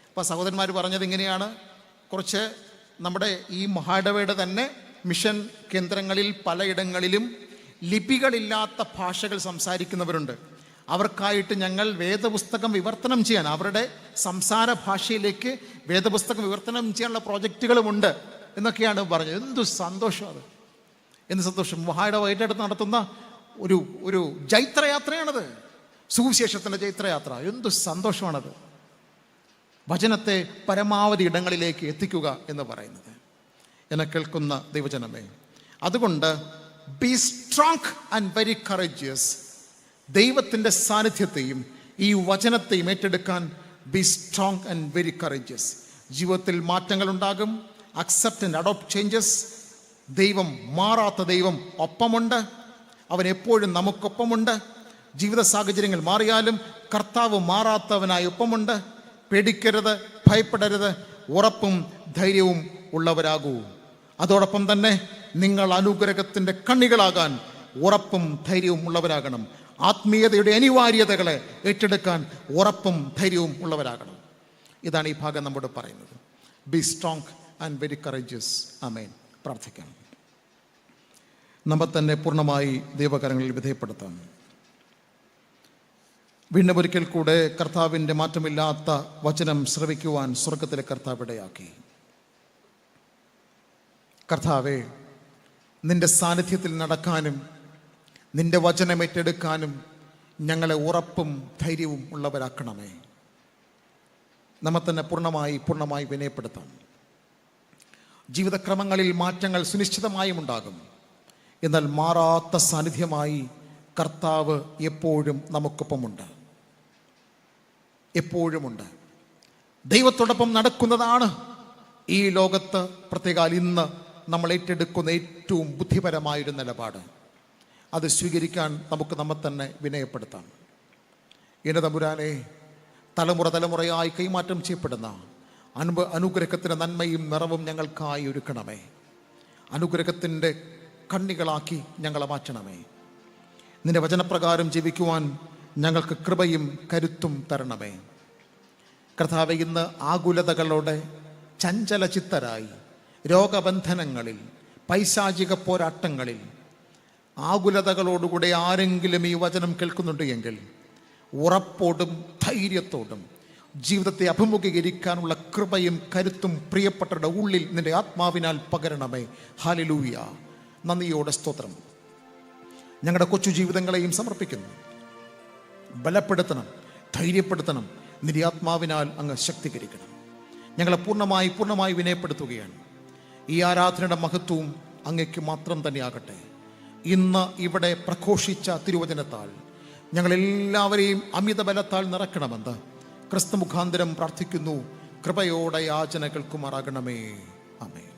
അപ്പോൾ സഹോദരന്മാർ പറഞ്ഞത് ഇങ്ങനെയാണ്: കുറച്ച് നമ്മുടെ ഈ മഹായിടവയുടെ തന്നെ മിഷൻ കേന്ദ്രങ്ങളിൽ പലയിടങ്ങളിലും ലിപികളില്ലാത്ത ഭാഷകൾ സംസാരിക്കുന്നവരുണ്ട്. അവർക്കായിട്ട് ഞങ്ങൾ വേദപുസ്തകം വിവർത്തനം ചെയ്യാൻ, അവരുടെ സംസാര ഭാഷയിലേക്ക് വേദപുസ്തകം വിവർത്തനം ചെയ്യാനുള്ള പ്രോജക്റ്റുകളുമുണ്ട് എന്നൊക്കെയാണ് പറഞ്ഞത്. എന്തു സന്തോഷം അത്, എന്ത് സന്തോഷം! മഹായിടവ ഏറ്റെടുത്ത് നടത്തുന്ന ഒരു ജൈത്രയാത്രയാണത്, സുവിശേഷത്തിൻ്റെ ജൈത്രയാത്ര. എന്തു സന്തോഷമാണത്! വചനത്തെ പരമാവധി ഇടങ്ങളിലേക്ക് എത്തിക്കുക എന്ന് പറയുന്നത്. എന്നെ കേൾക്കുന്ന ദൈവജനമേ, അതുകൊണ്ട് B strong and very courageous. ദൈവത്തിൻ്റെ സാന്നിധ്യത്തെയും ഈ വചനത്തെയും ഏറ്റെടുക്കാൻ B strong and very courageous. ജീവിതത്തിൽ മാറ്റങ്ങൾ ഉണ്ടാകും. Accept and adopt changes. ദൈവം, മാറാത്ത ദൈവം ഒപ്പമുണ്ട്. അവൻ എപ്പോഴും നമുക്കൊപ്പമുണ്ട്. ജീവിത സാഹചര്യങ്ങൾ മാറിയാലും കർത്താവ് മാറാത്തവനായി ഒപ്പമുണ്ട്. പേടിക്കരുത്, ഭയപ്പെടരുത്, ഉറപ്പും ധൈര്യവും ഉള്ളവരാകൂ. അതോടൊപ്പം തന്നെ നിങ്ങൾ അനുഗ്രഹത്തിൻ്റെ കണ്ണികളാകാൻ ഉറപ്പും ധൈര്യവും ഉള്ളവരാകണം. ആത്മീയതയുടെ അനിവാര്യതകളെ ഏറ്റെടുക്കാൻ ഉറപ്പും ധൈര്യവും ഉള്ളവരാകണം. ഇതാണ് ഈ ഭാഗം നമ്മോട് പറയുന്നത്. Be strong and very courageous. ആമേൻ. പ്രാർത്ഥിക്കാം. നമ്മെ തന്നെ പൂർണ്ണമായി ദൈവകരങ്ങളിൽ വിധേയപ്പെടുത്താം. വീണ്ടും ഒരിക്കൽ കൂടെ കർത്താവിൻ്റെ മാറ്റമില്ലാത്ത വചനം ശ്രവിക്കുവാൻ സ്വർഗത്തിലെ കർത്താവ് ഇടയാക്കി. കർത്താവേ, നിന്റെ സാന്നിധ്യത്തിൽ നടക്കാനും നിന്റെ വചനം ഏറ്റെടുക്കാനും ഞങ്ങളെ ഉറപ്പും ധൈര്യവും ഉള്ളവരാക്കണമേ. നമ്മെ തന്നെ പൂർണ്ണമായി വിനയപ്പെടുത്താം. ജീവിതക്രമങ്ങളിൽ മാറ്റങ്ങൾ സുനിശ്ചിതമായും ഉണ്ടാകും. എന്നാൽ മാറാത്ത സാന്നിധ്യമായി കർത്താവ് എപ്പോഴും നമുക്കൊപ്പമുണ്ട്, എപ്പോഴുമുണ്ട്. ദൈവത്തോടൊപ്പം നടക്കുന്നതാണ് ഈ ലോകത്ത്, പ്രത്യേകാൽ ഇന്ന് നമ്മൾ ഏറ്റെടുക്കുന്ന ഏറ്റവും ബുദ്ധിപരമായൊരു നിലപാട്. അത് സ്വീകരിക്കാൻ നമുക്ക് നമ്മെ തന്നെ വിനയപ്പെടുത്താം. എൻ്റെ തമ്പുരാനെ, തലമുറയായി കൈമാറ്റം ചെയ്യപ്പെടുന്ന അനുഗ്രഹത്തിൻ്റെ നന്മയും നിറവും ഞങ്ങൾക്കായി ഒരുക്കണമേ. അനുഗ്രഹത്തിൻ്റെ കണ്ണികളാക്കി ഞങ്ങളെ മാറ്റണമേ. നിന്റെ വചനപ്രകാരം ജീവിക്കുവാൻ ഞങ്ങൾക്ക് കൃപയും കരുത്തും തരണമേ. കർത്താവേ, ഇന്ന് ആകുലതകളോടെ ചഞ്ചലചിത്തരായി രോഗബന്ധനങ്ങളിൽ, പൈശാചിക പോരാട്ടങ്ങളിൽ ആകുലതകളോടുകൂടെ ആരെങ്കിലും ഈ വചനം കേൾക്കുന്നുണ്ട് എങ്കിൽ ഉറപ്പോടും ധൈര്യത്തോടും ജീവിതത്തെ അഭിമുഖീകരിക്കാനുള്ള കൃപയും കരുത്തും പ്രിയപ്പെട്ടവരുടെ ഉള്ളിൽ നിന്റെ ആത്മാവിനാൽ പകരണമേ. ഹല്ലേലൂയ. നന്ദിയോടെ സ്തോത്രം. ഞങ്ങളുടെ കൊച്ചു ജീവിതങ്ങളെയും സമർപ്പിക്കുന്നു. ബലപ്പെടുത്തണം, ധൈര്യപ്പെടുത്തണം. നിന്റെ ആത്മാവിനാൽ അങ്ങ് ശക്തീകരിക്കണം. ഞങ്ങളെ പൂർണ്ണമായി വിനയപ്പെടുത്തുകയാണ്. ഈ ആരാധനയുടെ മഹത്വവും അങ്ങയ്ക്ക് മാത്രം തന്നെയാകട്ടെ. ഇന്ന് ഇവിടെ പ്രഘോഷിച്ച തിരുവചനത്താൽ ഞങ്ങളെല്ലാവരെയും അമിത ബലത്താൽ നിറക്കണമെന്ന് ക്രിസ്തു മുഖാന്തരം പ്രാർത്ഥിക്കുന്നു. കൃപയോടെ യാചന കേൾക്കുമാറാകണമേ. ആമേൻ.